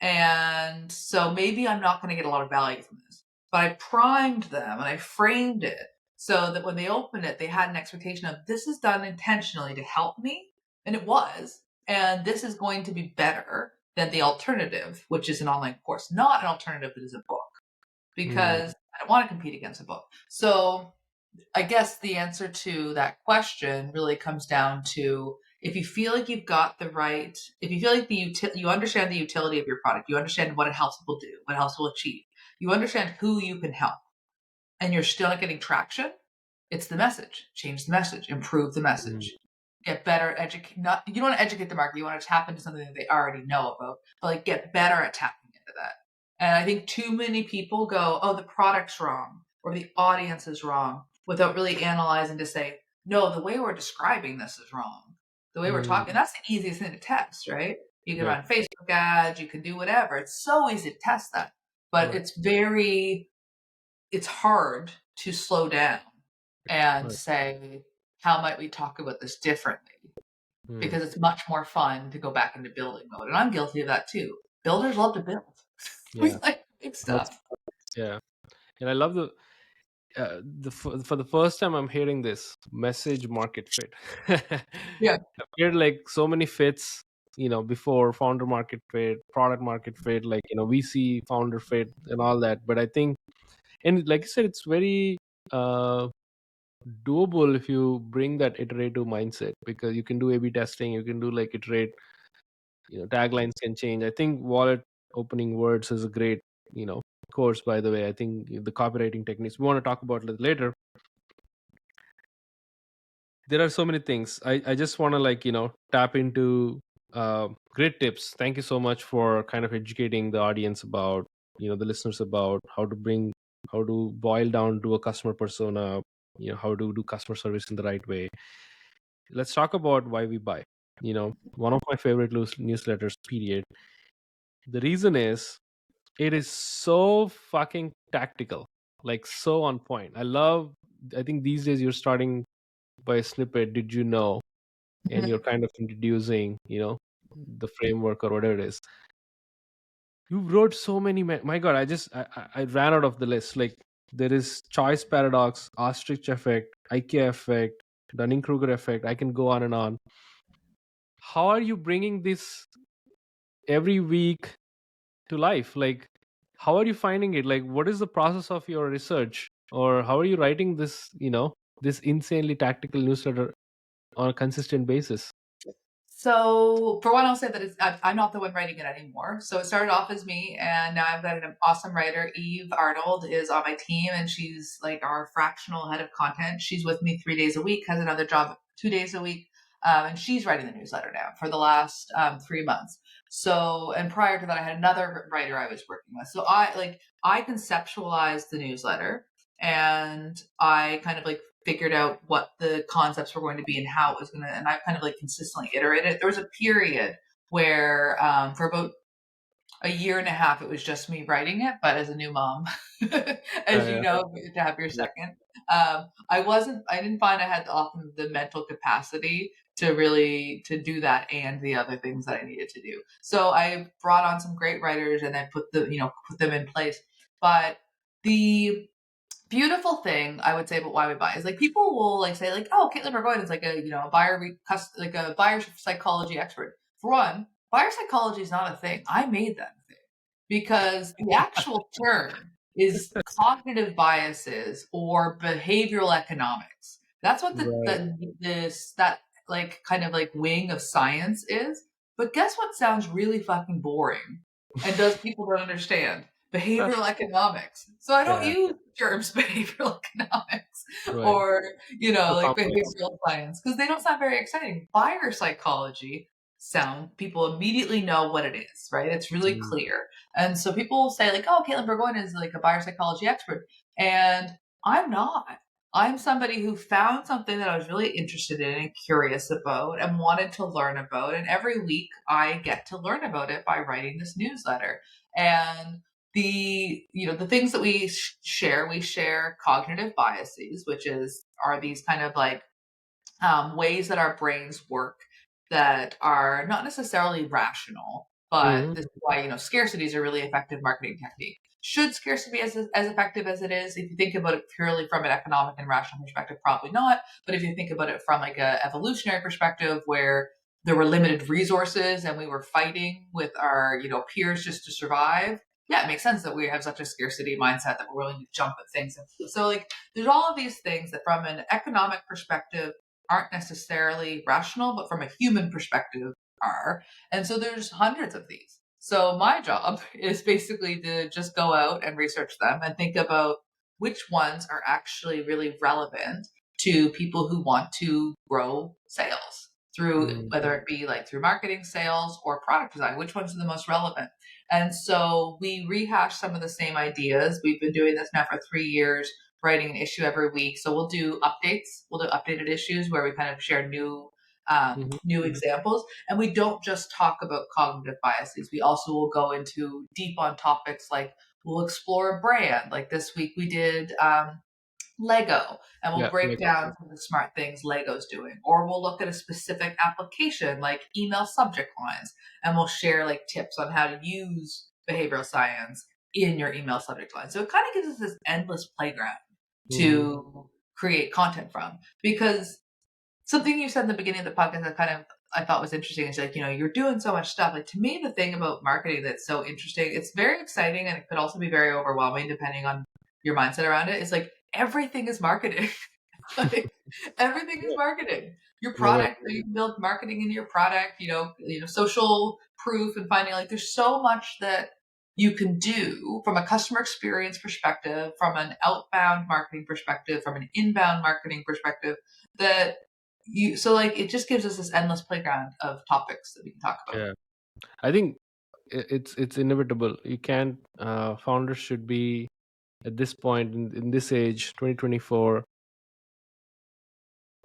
And so maybe I'm not going to get a lot of value from this. But I primed them and I framed it so that when they opened it, they had an expectation of this is done intentionally to help me. And it was. And this is going to be better than the alternative, which is an online course, not an alternative that is a book, because I don't want to compete against a book. So I guess the answer to that question really comes down to, if you feel like you've got the right, if you feel like you understand the utility of your product, you understand what it helps people do, what it helps people achieve, you understand who you can help, and you're still not getting traction, it's the message. Change the message, improve the message, get better, you don't want to educate the market, you want to tap into something that they already know about, but get better at tapping into that. And I think too many people go, oh, the product's wrong or the audience is wrong, without really analyzing to say, no, the way we're describing this is wrong. The way we're talking, that's the easiest thing to test, right? You can run Facebook ads, you can do whatever. It's so easy to test that. But it's very it's hard to slow down and Right. say, how might we talk about this differently? Hmm. Because it's much more fun to go back into building mode. And I'm guilty of that too. Builders love to build. We Yeah. like big That's stuff. yeah. And I love for the first time I'm hearing this message market fit. Yeah. I've heard like so many fits, before founder market fit, product market fit, like VC founder fit and all that. But I think, and like you said, it's very uh doable if you bring that iterative mindset, because you can do A/B testing, you can do like iterate, taglines can change. I think wallet opening words is a great, course, by the way. I think the copywriting techniques we want to talk about a little later. There are so many things. I just want to like, tap into great tips. Thank you so much for kind of educating the audience about, the listeners about how to boil down to a customer persona, how to do customer service in the right way. Let's talk about why we buy. One of my favorite newsletters, period. The reason is it is so fucking tactical, like so on point. I think these days you're starting by a snippet, did you know? And you're kind of introducing, the framework or whatever it is. You wrote so many, my God, I ran out of the list. Like there is choice paradox, ostrich effect, IKEA effect, Dunning-Kruger effect. I can go on and on. How are you bringing this every week to life? Like, how are you finding it? Like, what is the process of your research, or how are you writing this, this insanely tactical newsletter on a consistent basis? So, for one, I'll say that I'm not the one writing it anymore. So, it started off as me, and now I've got an awesome writer. Eve Arnold is on my team, and she's like our fractional head of content. She's with me 3 days a week, has another job 2 days a week, and she's writing the newsletter now for the last 3 months. So, and prior to that, I had another writer I was working with. So, I conceptualized the newsletter, and I kind of like figured out what the concepts were going to be and how it was going to, and I kind of like consistently iterated. There was a period where for about a year and a half, it was just me writing it, but as a new mom, as you Yeah, know, to have your yeah. second, I didn't find I had often the mental capacity to really to do that and the other things that I needed to do. So I brought on some great writers and I put them in place. But the beautiful thing I would say about why we buy is like people will like say like, oh, Katelyn Bourgoin is like a like a buyer psychology expert. For one, buyer psychology is not a thing. I made that thing because the actual term is cognitive biases or behavioral economics. That's what Right. that like kind of like wing of science is. But guess what sounds really fucking boring and does people don't understand? Behavioral economics. So I don't Yeah, use terms behavioral economics right. or, So like complex. behavioral science because they don't sound very exciting. Buyer psychology sound people immediately know what it is, right? It's really Mm. clear. And so people will say like, oh, Katelyn Bourgoin is like a buyer psychology expert. And I'm not. I'm somebody who found something that I was really interested in and curious about and wanted to learn about. And every week I get to learn about it by writing this newsletter. And the things that we share cognitive biases, which are these kind of like ways that our brains work that are not necessarily rational, but Mhm. this is why scarcity is a really effective marketing technique. Should scarcity be as effective as it is? If you think about it purely from an economic and rational perspective, probably not. But if you think about it from like a evolutionary perspective, where there were limited resources and we were fighting with our peers just to survive, yeah, it makes sense that we have such a scarcity mindset that we're willing to jump at things. So like, there's all of these things that, from an economic perspective, aren't necessarily rational, but from a human perspective are. And so there's hundreds of these. So my job is basically to just go out and research them and think about which ones are actually really relevant to people who want to grow sales through, Mm. whether it be like through marketing, sales, or product design, which ones are the most relevant. And so we rehash some of the same ideas. We've been doing this now for 3 years, writing an issue every week. So we'll do updates. We'll do updated issues where we kind of share Mhm. new examples. And we don't just talk about cognitive biases. We also will go into deep on topics like we'll explore a brand. Like this week we did Lego, and we'll Yeah, break like down some of the smart things Lego's doing. Or we'll look at a specific application like email subject lines, and we'll share like tips on how to use behavioral science in your email subject line. So it kind of gives us this endless playground mhm. to create content from. Because something you said in the beginning of the podcast that kind of I thought was interesting is like, you're doing so much stuff. Like to me, the thing about marketing that's so interesting, it's very exciting and it could also be very overwhelming depending on your mindset around it. Is like everything is marketing. Like everything is Yeah, marketing. Your no way. product, you can build marketing into your product, social proof and finding like there's so much that you can do from a customer experience perspective, from an outbound marketing perspective, from an inbound marketing perspective that so like it just gives us this endless playground of topics that we can talk about. Yeah, I think it's inevitable. You can't. Founders should be at this point in this age, 2024.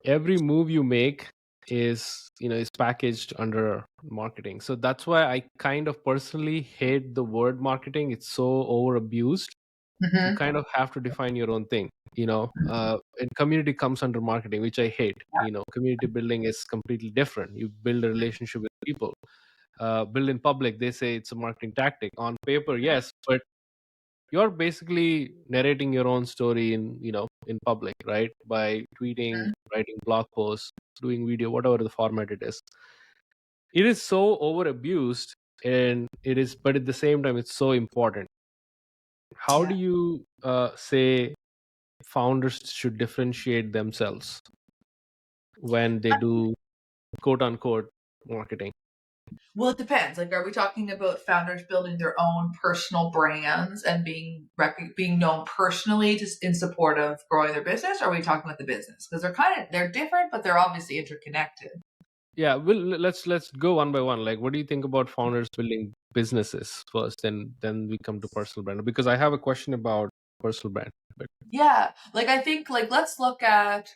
Every move you make is packaged under marketing. So that's why I kind of personally hate the word marketing. It's so over abused. You Mm-hmm. kind of have to define your own thing. And community comes under marketing, which I hate. Community building is completely different. You build a relationship with people. Build in public, they say it's a marketing tactic. On paper, yes, but you're basically narrating your own story in public, right? By tweeting, writing blog posts, doing video, whatever the format it is. It is so over abused, and it is, but at the same time it's so important. How do Yeah. you say founders should differentiate themselves when they do quote unquote marketing? Well, it depends. Like, are we talking about founders building their own personal brands and being known personally just in support of growing their business? Or are we talking about the business? Because they're different, but they're obviously interconnected. Yeah, well, let's go one by one. Like, what do you think about founders building businesses first, and then we come to personal brand? Because I have a question about personal brand. But Yeah, like I think like let's look at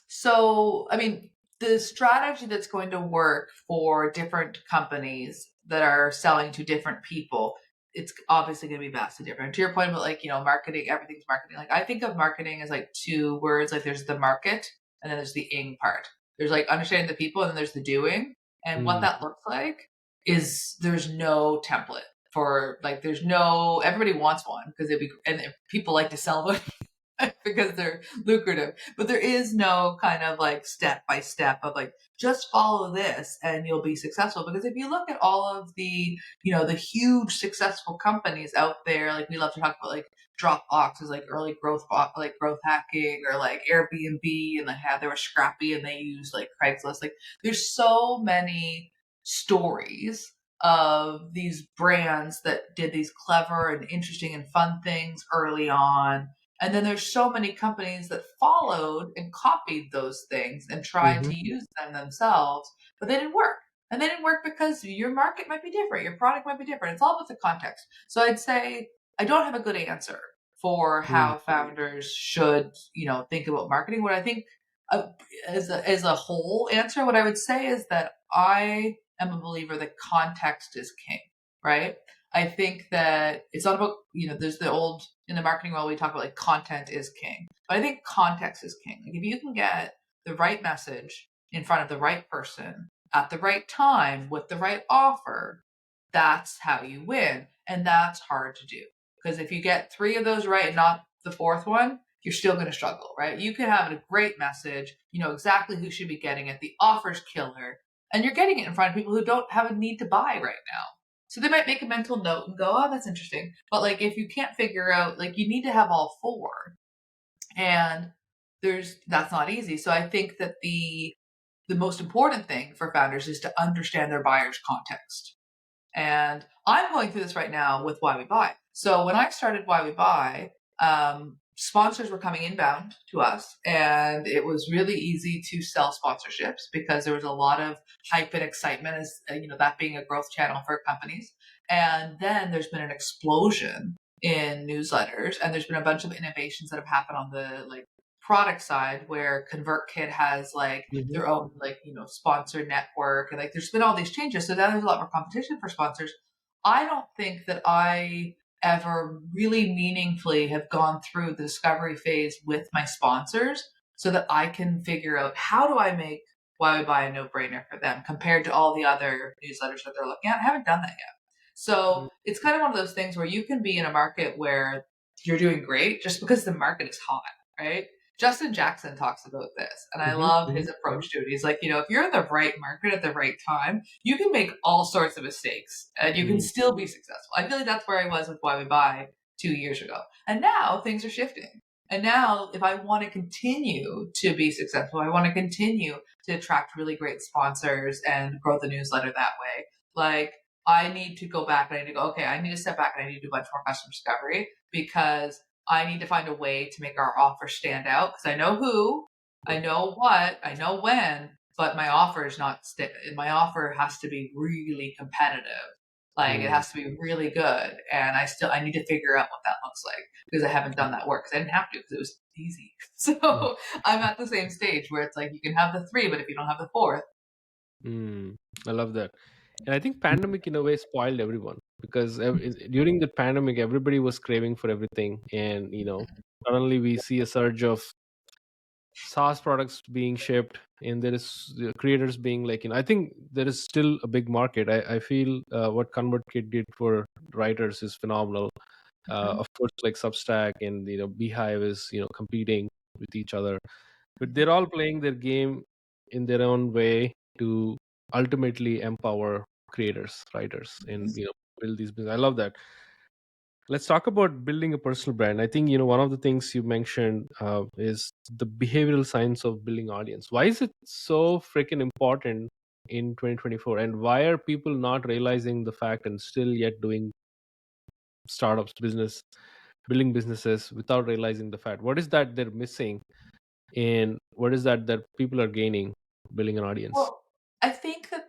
so, I mean, the strategy that's going to work for different companies that are selling to different people, it's obviously going to be vastly different. To your point about like, marketing, everything's marketing. Like I think of marketing as like two words, like there's the market and then there's the ing part. There's like understanding the people and then there's the doing. And what mm, that looks like is there's no template for like everybody wants one because people like to sell them because they're lucrative. But there is no kind of like step by step of like just follow this and you'll be successful. Because if you look at all of the huge successful companies out there, like we love to talk about like Dropbox is like early like growth hacking, or like Airbnb, and they were scrappy and they used like Craigslist. Like there's so many stories of these brands that did these clever and interesting and fun things early on, and then there's so many companies that followed and copied those things and tried mhm, to use them themselves, but they didn't work. And they didn't work because your market might be different, your product might be different. It's all about the context. So I'd say I don't have a good answer for mm, how founders should, think about marketing. What I think uh, as a whole answer, what I would say is that I am a believer that context is king, right? I think that it's not about, there's the old, in the marketing world, we talk about like content is king. But I think context is king. Like if you can get the right message in front of the right person at the right time with the right offer, that's how you win. And that's hard to do. Because if you get three of those right and not the fourth one, you're still going to struggle, right? You can have a great message, you know exactly who should be getting it, the offer's killer, and you're getting it in front of people who don't have a need to buy right now. So they might make a mental note and go, oh, that's interesting. But like if you can't figure out, like you need to have all four. And that's not easy. So I think that the most important thing for founders is to understand their buyer's context. And I'm going through this right now with Why We Buy. So when I started Why We Buy, sponsors were coming inbound to us, and it was really easy to sell sponsorships because there was a lot of hype and excitement as that being a growth channel for companies. And then there's been an explosion in newsletters, and there's been a bunch of innovations that have happened on the like product side where ConvertKit has like mhm. their own like sponsor network, and like there's been all these changes, so now there's a lot more competition for sponsors. I don't think that I ever really meaningfully have gone through the discovery phase with my sponsors so that I can figure out how do I make Why We Buy a no-brainer for them compared to all the other newsletters that they're looking at. I haven't done that yet. So it's kind of one of those things where you can be in a market where you're doing great just because the market is hot, right? Justin Jackson talks about this, and I Mm-hmm. love his approach to it. He's like, if you're in the right market at the right time, you can make all sorts of mistakes and you can still be successful. I feel like that's where I was with Why We Buy 2 years ago. And now things are shifting. And now, if I want to continue to be successful, I want to continue to attract really great sponsors and grow the newsletter that way. Like, I need to go back and I need to go, okay, I need to step back and I need to do a bunch more customer discovery because I need to find a way to make our offer stand out because I know who, I know what, I know when, but my offer is not, my offer has to be really competitive. Like it has to be really good. And I need to figure out what that looks like because I haven't done that work because I didn't have to because it was easy. So I'm at the same stage where it's like you can have the three, but if you don't have the fourth. I love that. And I think pandemic in a way spoiled everyone because during the pandemic, everybody was craving for everything. And, suddenly we see a surge of SaaS products being shipped, and there is the creators being like, I think there is still a big market. I feel what ConvertKit did for writers is phenomenal. Of course, like Substack and Beehive is competing with each other, but they're all playing their game in their own way to ultimately empower creators, writers, and build these business. I love that. Let's talk about building a personal brand. I think one of the things you mentioned is the behavioral science of building audience. Why is it so freaking important in 2024, and why are people not realizing the fact and still yet doing startups, building businesses without realizing the fact? What is that they're missing, and what is that people are gaining building an audience? Well, I think that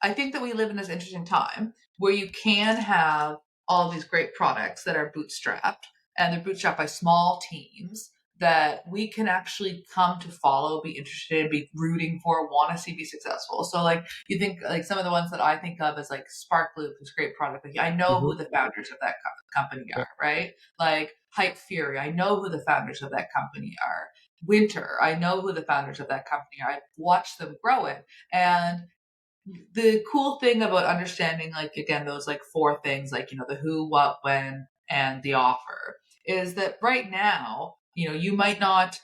I think that we live in this interesting time where you can have all these great products that are bootstrapped and they're bootstrapped by small teams that we can actually come to follow, be interested in, be rooting for, want to see be successful. So like you think like some of the ones that I think of as like Sparkloop is a great product. Like I know Mm-hmm. who the founders of that company Yeah. are, right? Like Hype Fury, I know who the founders of that company are. Winter, I know who the founders of that company are. I've watched them grow it. And the cool thing about understanding, like, again, those like four things, like, the who, what, when, and the offer, is that right now, you might not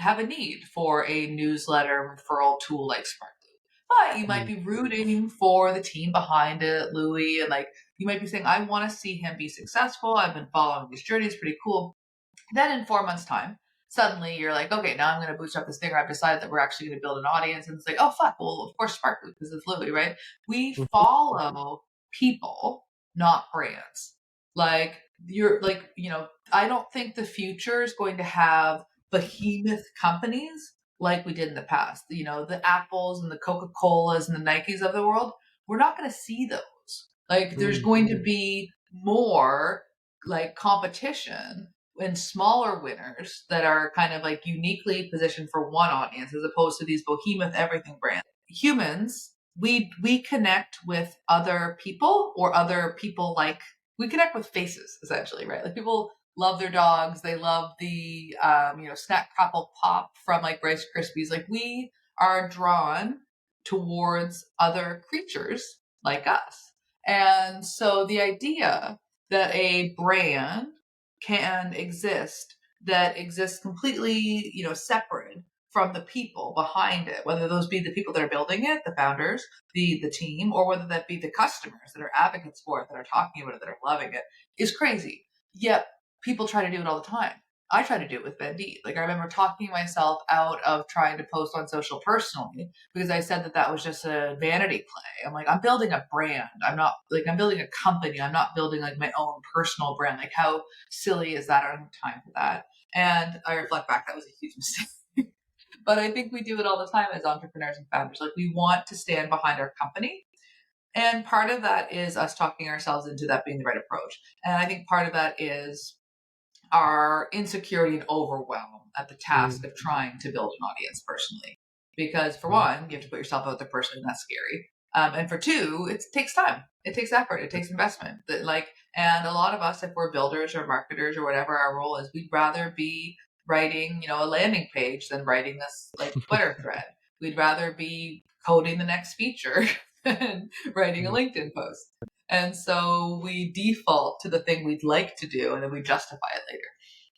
have a need for a newsletter referral tool like Sparkly, but you might be rooting for the team behind it, Louis, and like, you might be saying, I want to see him be successful. I've been following his journey. It's pretty cool. Then in 4 months' time, suddenly you're like, okay, now I'm going to bootstrap this thing, or I've decided that we're actually going to build an audience. And it's like, oh, fuck, well, of course, Sparkly, because it's Louis, right? We follow people, not brands. Like, I don't think the future is going to have behemoth companies like we did in the past. The Apples and the Coca-Colas and the Nikes of the world, we're not going to see those. Like, there's going to be more like competition and smaller winners that are kind of like uniquely positioned for one audience as opposed to these behemoth everything brands. Humans, we connect with other people or other people like we connect with faces essentially, right? Like people love their dogs, they love the snack crapple pop from like Rice Krispies. Like we are drawn towards other creatures like us. And so the idea that a brand can exist that exists completely, separate from the people behind it, whether those be the people that are building it, the founders, the team, or whether that be the customers that are advocates for it, that are talking about it, that are loving it, is crazy. Yet people try to do it all the time. I try to do it with Bendy. Like I remember talking myself out of trying to post on social personally because I said that was just a vanity play. I'm like, I'm building a brand. I'm not like I'm building a company. I'm not building like my own personal brand. Like how silly is that? I don't have time for that. And I reflect back, that was a huge mistake. But I think we do it all the time as entrepreneurs and founders. Like we want to stand behind our company. And part of that is us talking ourselves into that being the right approach. And I think part of that is our insecurity and overwhelm at the task of trying to build an audience personally. Because for one, you have to put yourself out there personally, and that's scary. And for two, it takes time. It takes effort. It takes investment. And a lot of us, if we're builders or marketers or whatever our role is, we'd rather be writing, a landing page than writing this like Twitter thread. We'd rather be coding the next feature than writing a LinkedIn post. And so we default to the thing we'd like to do, and then we justify it later.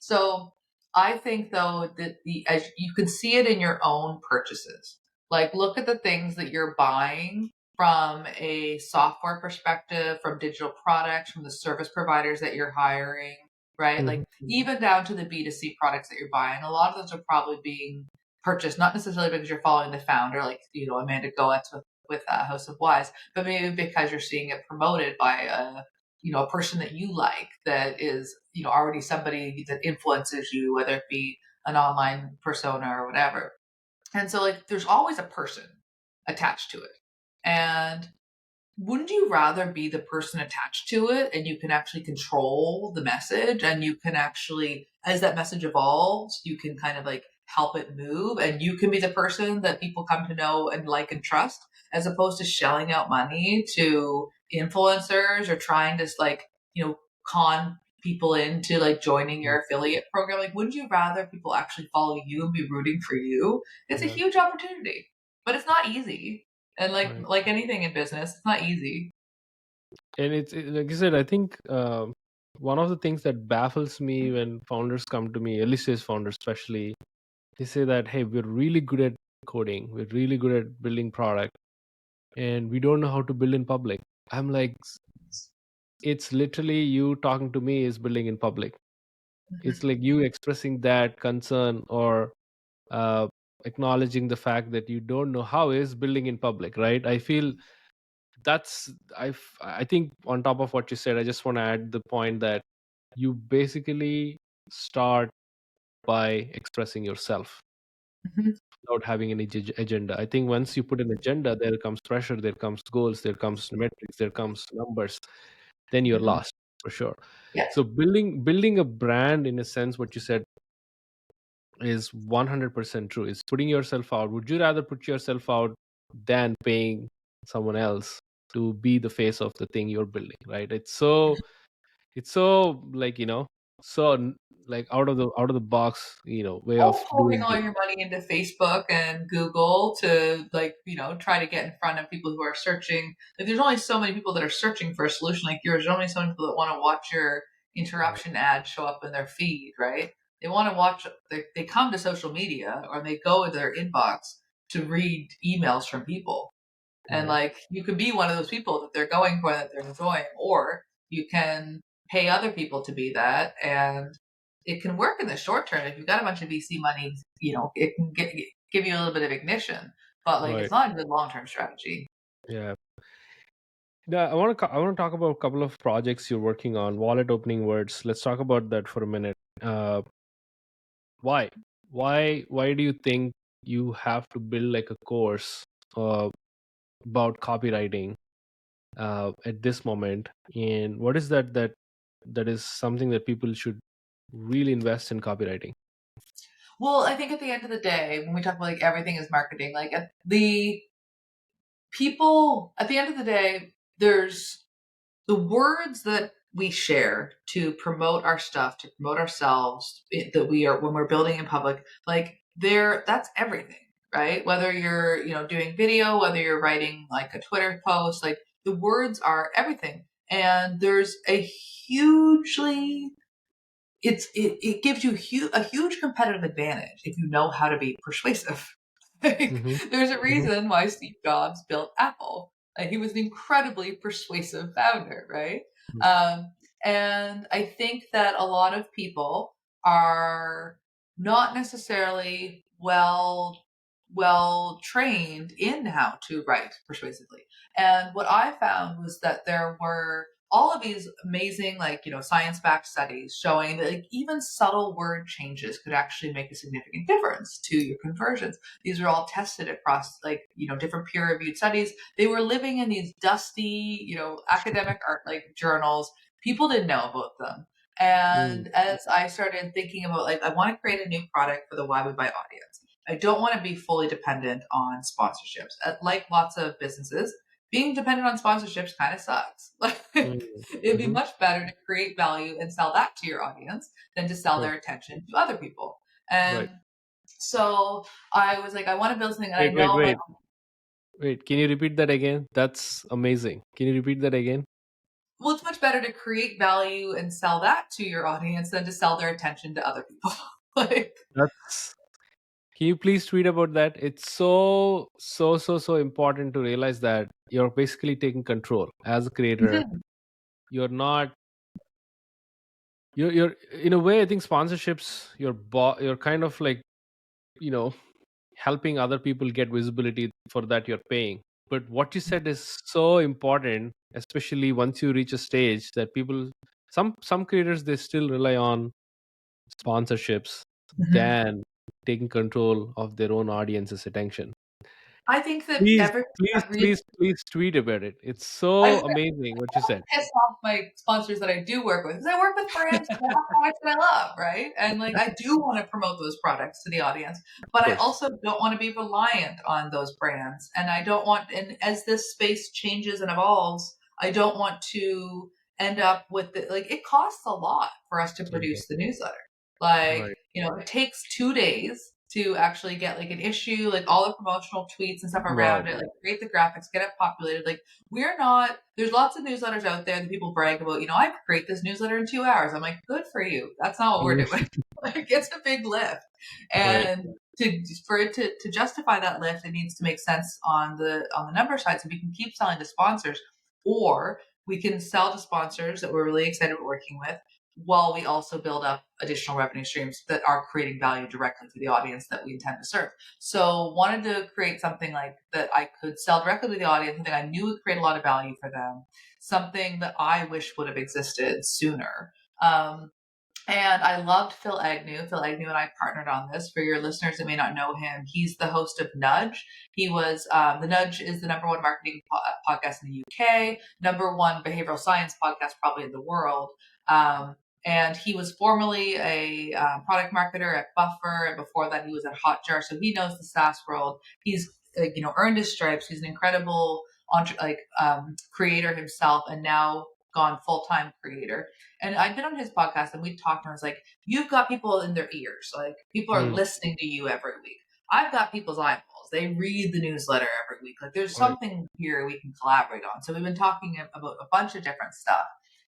So I think though that as you can see it in your own purchases. Like look at the things that you're buying from a software perspective, from digital products, from the service providers that you're hiring, right? Mhm. Like even down to the B2C products that you're buying, a lot of those are probably being purchased, not necessarily because you're following the founder, like, Amanda Goetz with House of Wise, but maybe because you're seeing it promoted by a person that you like, that is, already somebody that influences you, whether it be an online persona or whatever. And so like there's always a person attached to it. And wouldn't you rather be the person attached to it, and you can actually control the message, and you can actually, as that message evolves, you can kind of like help it move, and you can be the person that people come to know and like and trust, as opposed to shelling out money to influencers or trying to like, con people into like joining your affiliate program? Like, wouldn't you rather people actually follow you and be rooting for you? It's a Yeah. huge opportunity, but it's not easy. And like Right. like anything in business, it's not easy. And like you said, I think one of the things that baffles me when founders come to me, early stage founders especially, they say that, hey, we're really good at coding, we're really good at building product, and we don't know how to build in public. I'm like, it's literally you talking to me is building in public. It's like you expressing that concern or uh, acknowledging the fact that you don't know how is building in public, right? I feel that's I think on top of what you said, I just want to add the point that you basically start by expressing yourself Mhm, without having any agenda. I think once you put an agenda, there comes pressure, there comes goals, there comes metrics, there comes numbers, then you're mhm. lost for sure. Yes. So building a brand, in a sense, what you said is 100% true. Is putting yourself out. Would you rather put yourself out than paying someone else to be the face of the thing you're building, right? It's so like, like out of the box, way Oh, of pouring doing all things. your money into Facebook and Google to like, try to get in front of people who are searching. Like there's only so many people that are searching for a solution like yours. There's only so many people that want to watch your Right. interruption ad show up in their feed, right? They want to watch, they come to social media or they go into their inbox to read emails from people. And Right. like you can be one of those people that they're going for, that they're enjoying, or you can pay other people to be that. And it can work in the short term. If you've got a bunch of VC money, it can give you a little bit of ignition, but like Right. it's not a good long term strategy. Yeah. Yeah, I want to talk about a couple of projects you're working on. Wallet opening words. Let's talk about that for a minute. Uh, why? Why do you think you have to build like a course uh, about copywriting at this moment? And what is that is something that people should really invest in copywriting? Well, I think at the end of the day, when we talk about like everything is marketing, like at the end of the day, there's the words that we share to promote our stuff, to promote ourselves, that we are when we're building in public, like that's everything, right? Whether you're, doing video, whether you're writing like a Twitter post, like the words are everything. And there's a hugely it gives you a huge competitive advantage if you know how to be persuasive. Like, Mm-hmm. there's a Mm-hmm. reason why Steve Jobs built Apple. Like, he was an incredibly persuasive founder, right? Um, and I think that a lot of people are not necessarily well trained in how to write persuasively. And what I found was that there were all of these amazing, like, science backed studies showing that like even subtle word changes could actually make a significant difference to your conversions. These are all tested across like, different peer reviewed studies. They were living in these dusty, academic art like journals. People didn't know about them. Mm. And as I started thinking about like, I want to create a new product for the Why We Buy audience. I don't want to be fully dependent on sponsorships. Like lots of businesses, being dependent on sponsorships kind of sucks. It'd be Mm-hmm. much better to create value and sell that to your audience than to sell Sure. their attention to other people. Right. And so I was like, I want to build something, and I Wait, wait, know my wait, wait. Can you repeat that again? That's amazing. Can you repeat that again? well, it's much better to create value and sell that to your audience than to sell their attention to other people. like, That's. Can you please tweet about that? It's so important to realize that you're basically taking control as a creator. mhm, You're not. You're in a way. I think sponsorships. You're kind of like, you know helping other people get visibility for that you're paying. But what you said is so important, especially once you reach a stage that people, some creators, they still rely on sponsorships mhm. than taking control of their own audience's attention. I think that Please, every please, really please, please tweet about it. It's I so just amazing what you don't said. piss off my sponsors that I do work with, because I work with brands that have products that I love, right? And like I do want to promote those products to the audience, Of but I course. also don't want to be reliant on those brands. And I don't want, and as this space changes and evolves, I don't want to end up with the, like it costs a lot for us to Okay. produce the newsletter. Like, Right. it takes 2 days to actually get like an issue, like all the promotional tweets and stuff around Wow. it, like create the graphics, get it populated. Like we're not, there's lots of newsletters out there that people brag about, I create this newsletter in 2 hours. I'm like, good for you. That's not what we're Mm, doing. like it's a big lift. right. And for it to justify that lift, it needs to make sense on the number side. So we can keep selling to sponsors, or we can sell to sponsors that we're really excited about working with, while we also build up additional revenue streams that are creating value directly to the audience that we intend to serve. So wanted to create something like that I could sell directly to the audience, something I knew would create a lot of value for them, something that I wish would have existed sooner. And I loved Phil Agnew. Phil Agnew and I partnered on this. For your listeners that may not know him, he's the host of Nudge. He was the Nudge is the number one marketing podcast in the UK, number one behavioral science podcast probably in the world. Um, and he was formerly a product marketer at Buffer, and before that he was at Hotjar. So he knows the SaaS world. He's earned his stripes. He's an incredible creator himself, and now gone full-time creator. And I've been on his podcast and we talked, and I was like, you've got people in their ears. Like people are Mm, listening to you every week. I've got people's eyeballs. They read the newsletter every week. Like there's right. something here we can collaborate on. So we've been talking about a bunch of different stuff.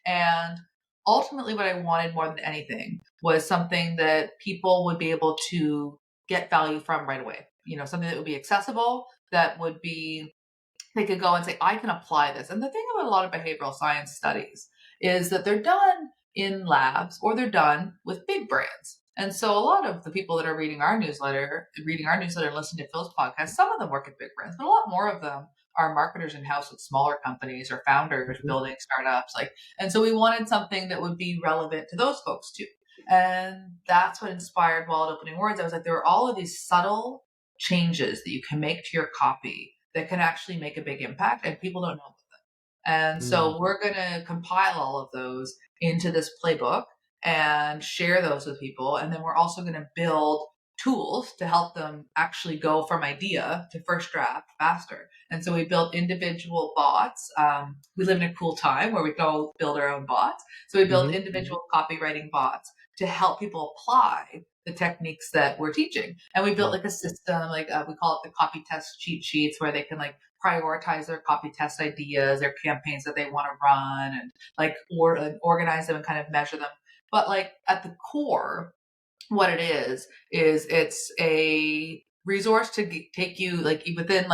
And ultimately what I wanted more than anything was something that people would be able to get value from right away. Something that would be accessible, that would be they could go and say, I can apply this. And the thing about a lot of behavioral science studies is that they're done in labs or they're done with big brands. And so a lot of the people that are reading our newsletter and listening to Phil's podcast, some of them work at big brands, but a lot more of them are marketers in house with smaller companies or founders Mhm, building startups. And so we wanted something that would be relevant to those folks too. And that's what inspired Wild Opening Words. I was like, there are all of these subtle changes that you can make to your copy that can actually make a big impact, and people don't know about them. And mm, so we're going to compile all of those into this playbook and share those with people. And then we're also going to build tools to help them actually go from idea to first draft faster. And so we built individual bots. We live in a cool time where we can all build our own bots. So we built mhm, individual copywriting bots to help people apply the techniques that we're teaching. And we built right. like a system, like we call it the copy test cheat sheets, where they can like prioritize their copy test ideas, their campaigns that they want to run, and organize them and kind of measure them. But like at the core, what it is it's a resource to take you like within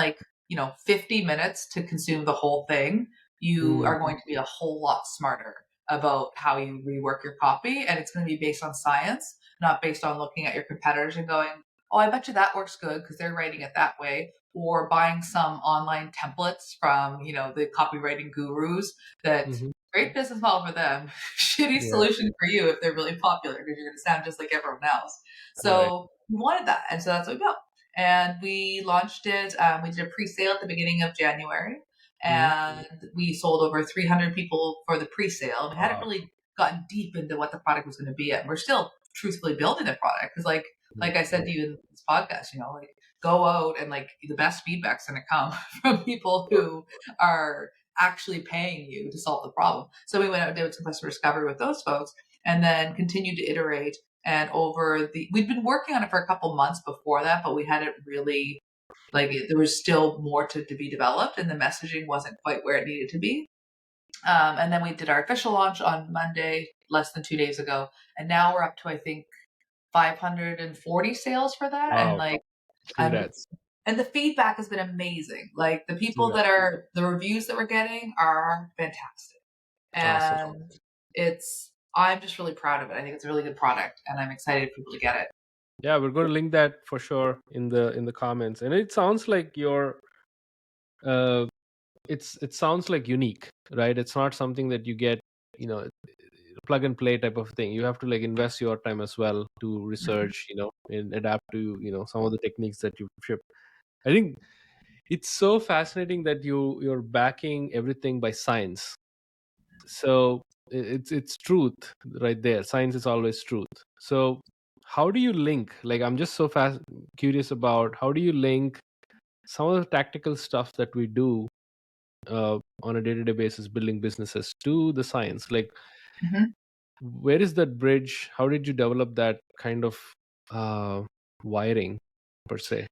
50 minutes to consume the whole thing. You Mm, are going to be a whole lot smarter about how you rework your copy, and it's going to be based on science, not based on looking at your competitors and going, oh, I bet you that works good because they're writing it that way, or buying some online templates from the copywriting gurus that mhm, great business model for them, shitty yeah. solution for you if they're really popular because you're going to sound just like everyone else. Right. So we wanted that, and so that's what we built. And we launched it. We did a pre-sale at the beginning of January, Mhm. and we sold over 300 people for the pre-sale. We hadn't Wow. really gotten deep into what the product was going to be yet. We're still truthfully building the product because, like, like I said to you in this podcast, like go out and like the best feedback's going to come from people who are actually paying you to solve the problem. So we went out and did some customer discovery with those folks and then continued to iterate. And we'd been working on it for a couple months before that, but we hadn't really, there was still more to be developed and the messaging wasn't quite where it needed to be. And then we did our official launch on Monday, less than 2 days ago. And now we're up to, I think, 540 sales for that. Wow. And like, Congrats. and the feedback has been amazing. Like the people the reviews that we're getting are fantastic. And I'm just really proud of it. I think it's a really good product and I'm excited for people to get it. Yeah, we're going to link that for sure in the comments. And it sounds like it sounds like unique, right? It's not something that you get, plug and play type of thing. You have to like invest your time as well to research, and adapt to, some of the techniques that you've shipped. I think it's so fascinating that you're backing everything by science. So it's truth right there. Science is always truth. So how do you link? Like I'm just so curious about how do you link some of the tactical stuff that we do on a day-to-day basis building businesses to the science? Like where is that bridge? How did you develop that kind of wiring per se?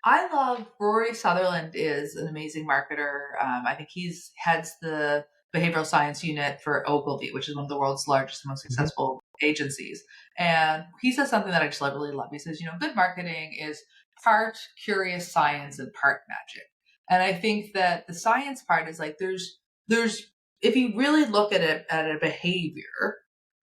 I love Rory Sutherland is an amazing marketer. I think he's heads the behavioral science unit for Ogilvy, which is one of the world's largest and most successful agencies. And he says something that I just really love. He says, good marketing is part curious science and part magic. And I think that the science part is like there's if you really look at it at a behavior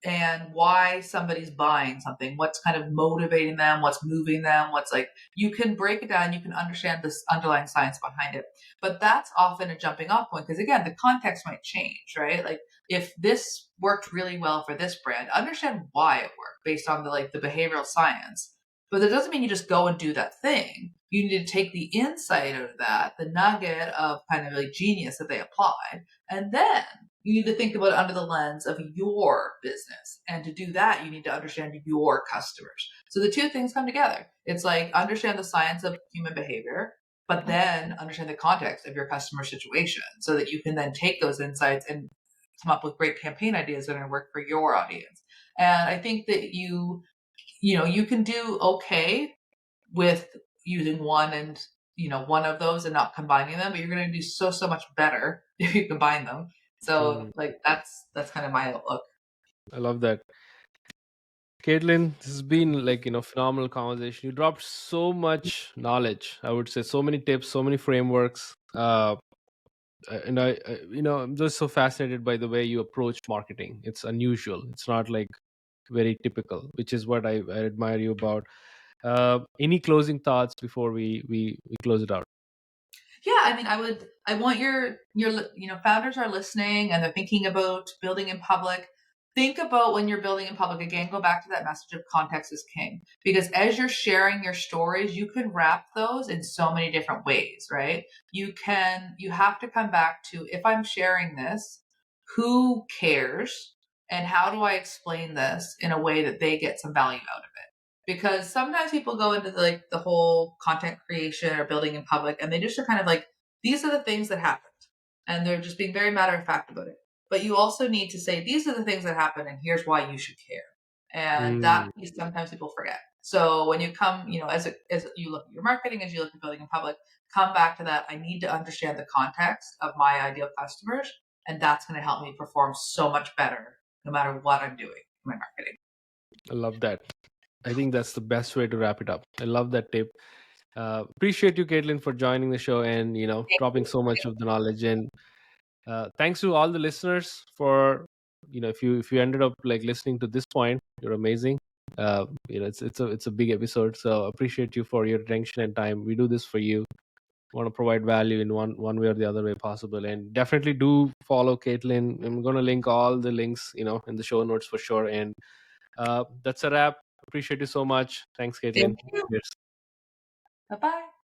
and why somebody's buying something, what's kind of motivating them, what's moving them, what's like, you can break it down, you can understand this underlying science behind it. But that's often a jumping off point because again, the context might change, right? Like if this worked really well for this brand, understand why it worked based on the behavioral science. But that doesn't mean you just go and do that thing. You need to take the insight out of that, the nugget of kind of like genius that they applied, and then you need to think about it under the lens of your business. And to do that, you need to understand your customers. So the two things come together. It's like understand the science of human behavior, but then understand the context of your customer situation so that you can then take those insights and come up with great campaign ideas that are going to work for your audience. And I think that you can do okay with using one of those and not combining them, but you're going to do so much better if you combine them. So like that's kind of my outlook. I love that. Katelyn, this has been like, phenomenal conversation. You dropped so much knowledge. I would say so many tips, so many frameworks. And I'm just so fascinated by the way you approach marketing. It's unusual. It's not like very typical, which is what I admire you about. Any closing thoughts before we close it out? Yeah, I mean, I want your founders are listening and they're thinking about building in public. Think about when you're building in public again, go back to that message of context is king. Because as you're sharing your stories, you can wrap those in so many different ways, right? You have to come back to, if I'm sharing this, who cares? And how do I explain this in a way that they get some value out of it? Because sometimes people go into the whole content creation or building in public and they just are kind of like, these are the things that happened. And they're just being very matter of fact about it. But you also need to say, these are the things that happen and here's why you should care. And that piece sometimes people forget. So when you come, as you look at your marketing, as you look at building in public, come back to that. I need to understand the context of my ideal customers. And that's going to help me perform so much better no matter what I'm doing in my marketing. I love that. I think that's the best way to wrap it up. I love that tip. Appreciate you, Katelyn, for joining the show and dropping so much of the knowledge. And thanks to all the listeners for if you ended up like listening to this point, you're amazing. It's a big episode, so appreciate you for your attention and time. We do this for you. Want to provide value in one way or the other way possible, and definitely do follow Katelyn. I'm going to link all the links in the show notes for sure. And that's a wrap. Appreciate you so much. Thanks, Katelyn. Thank you. Bye-bye.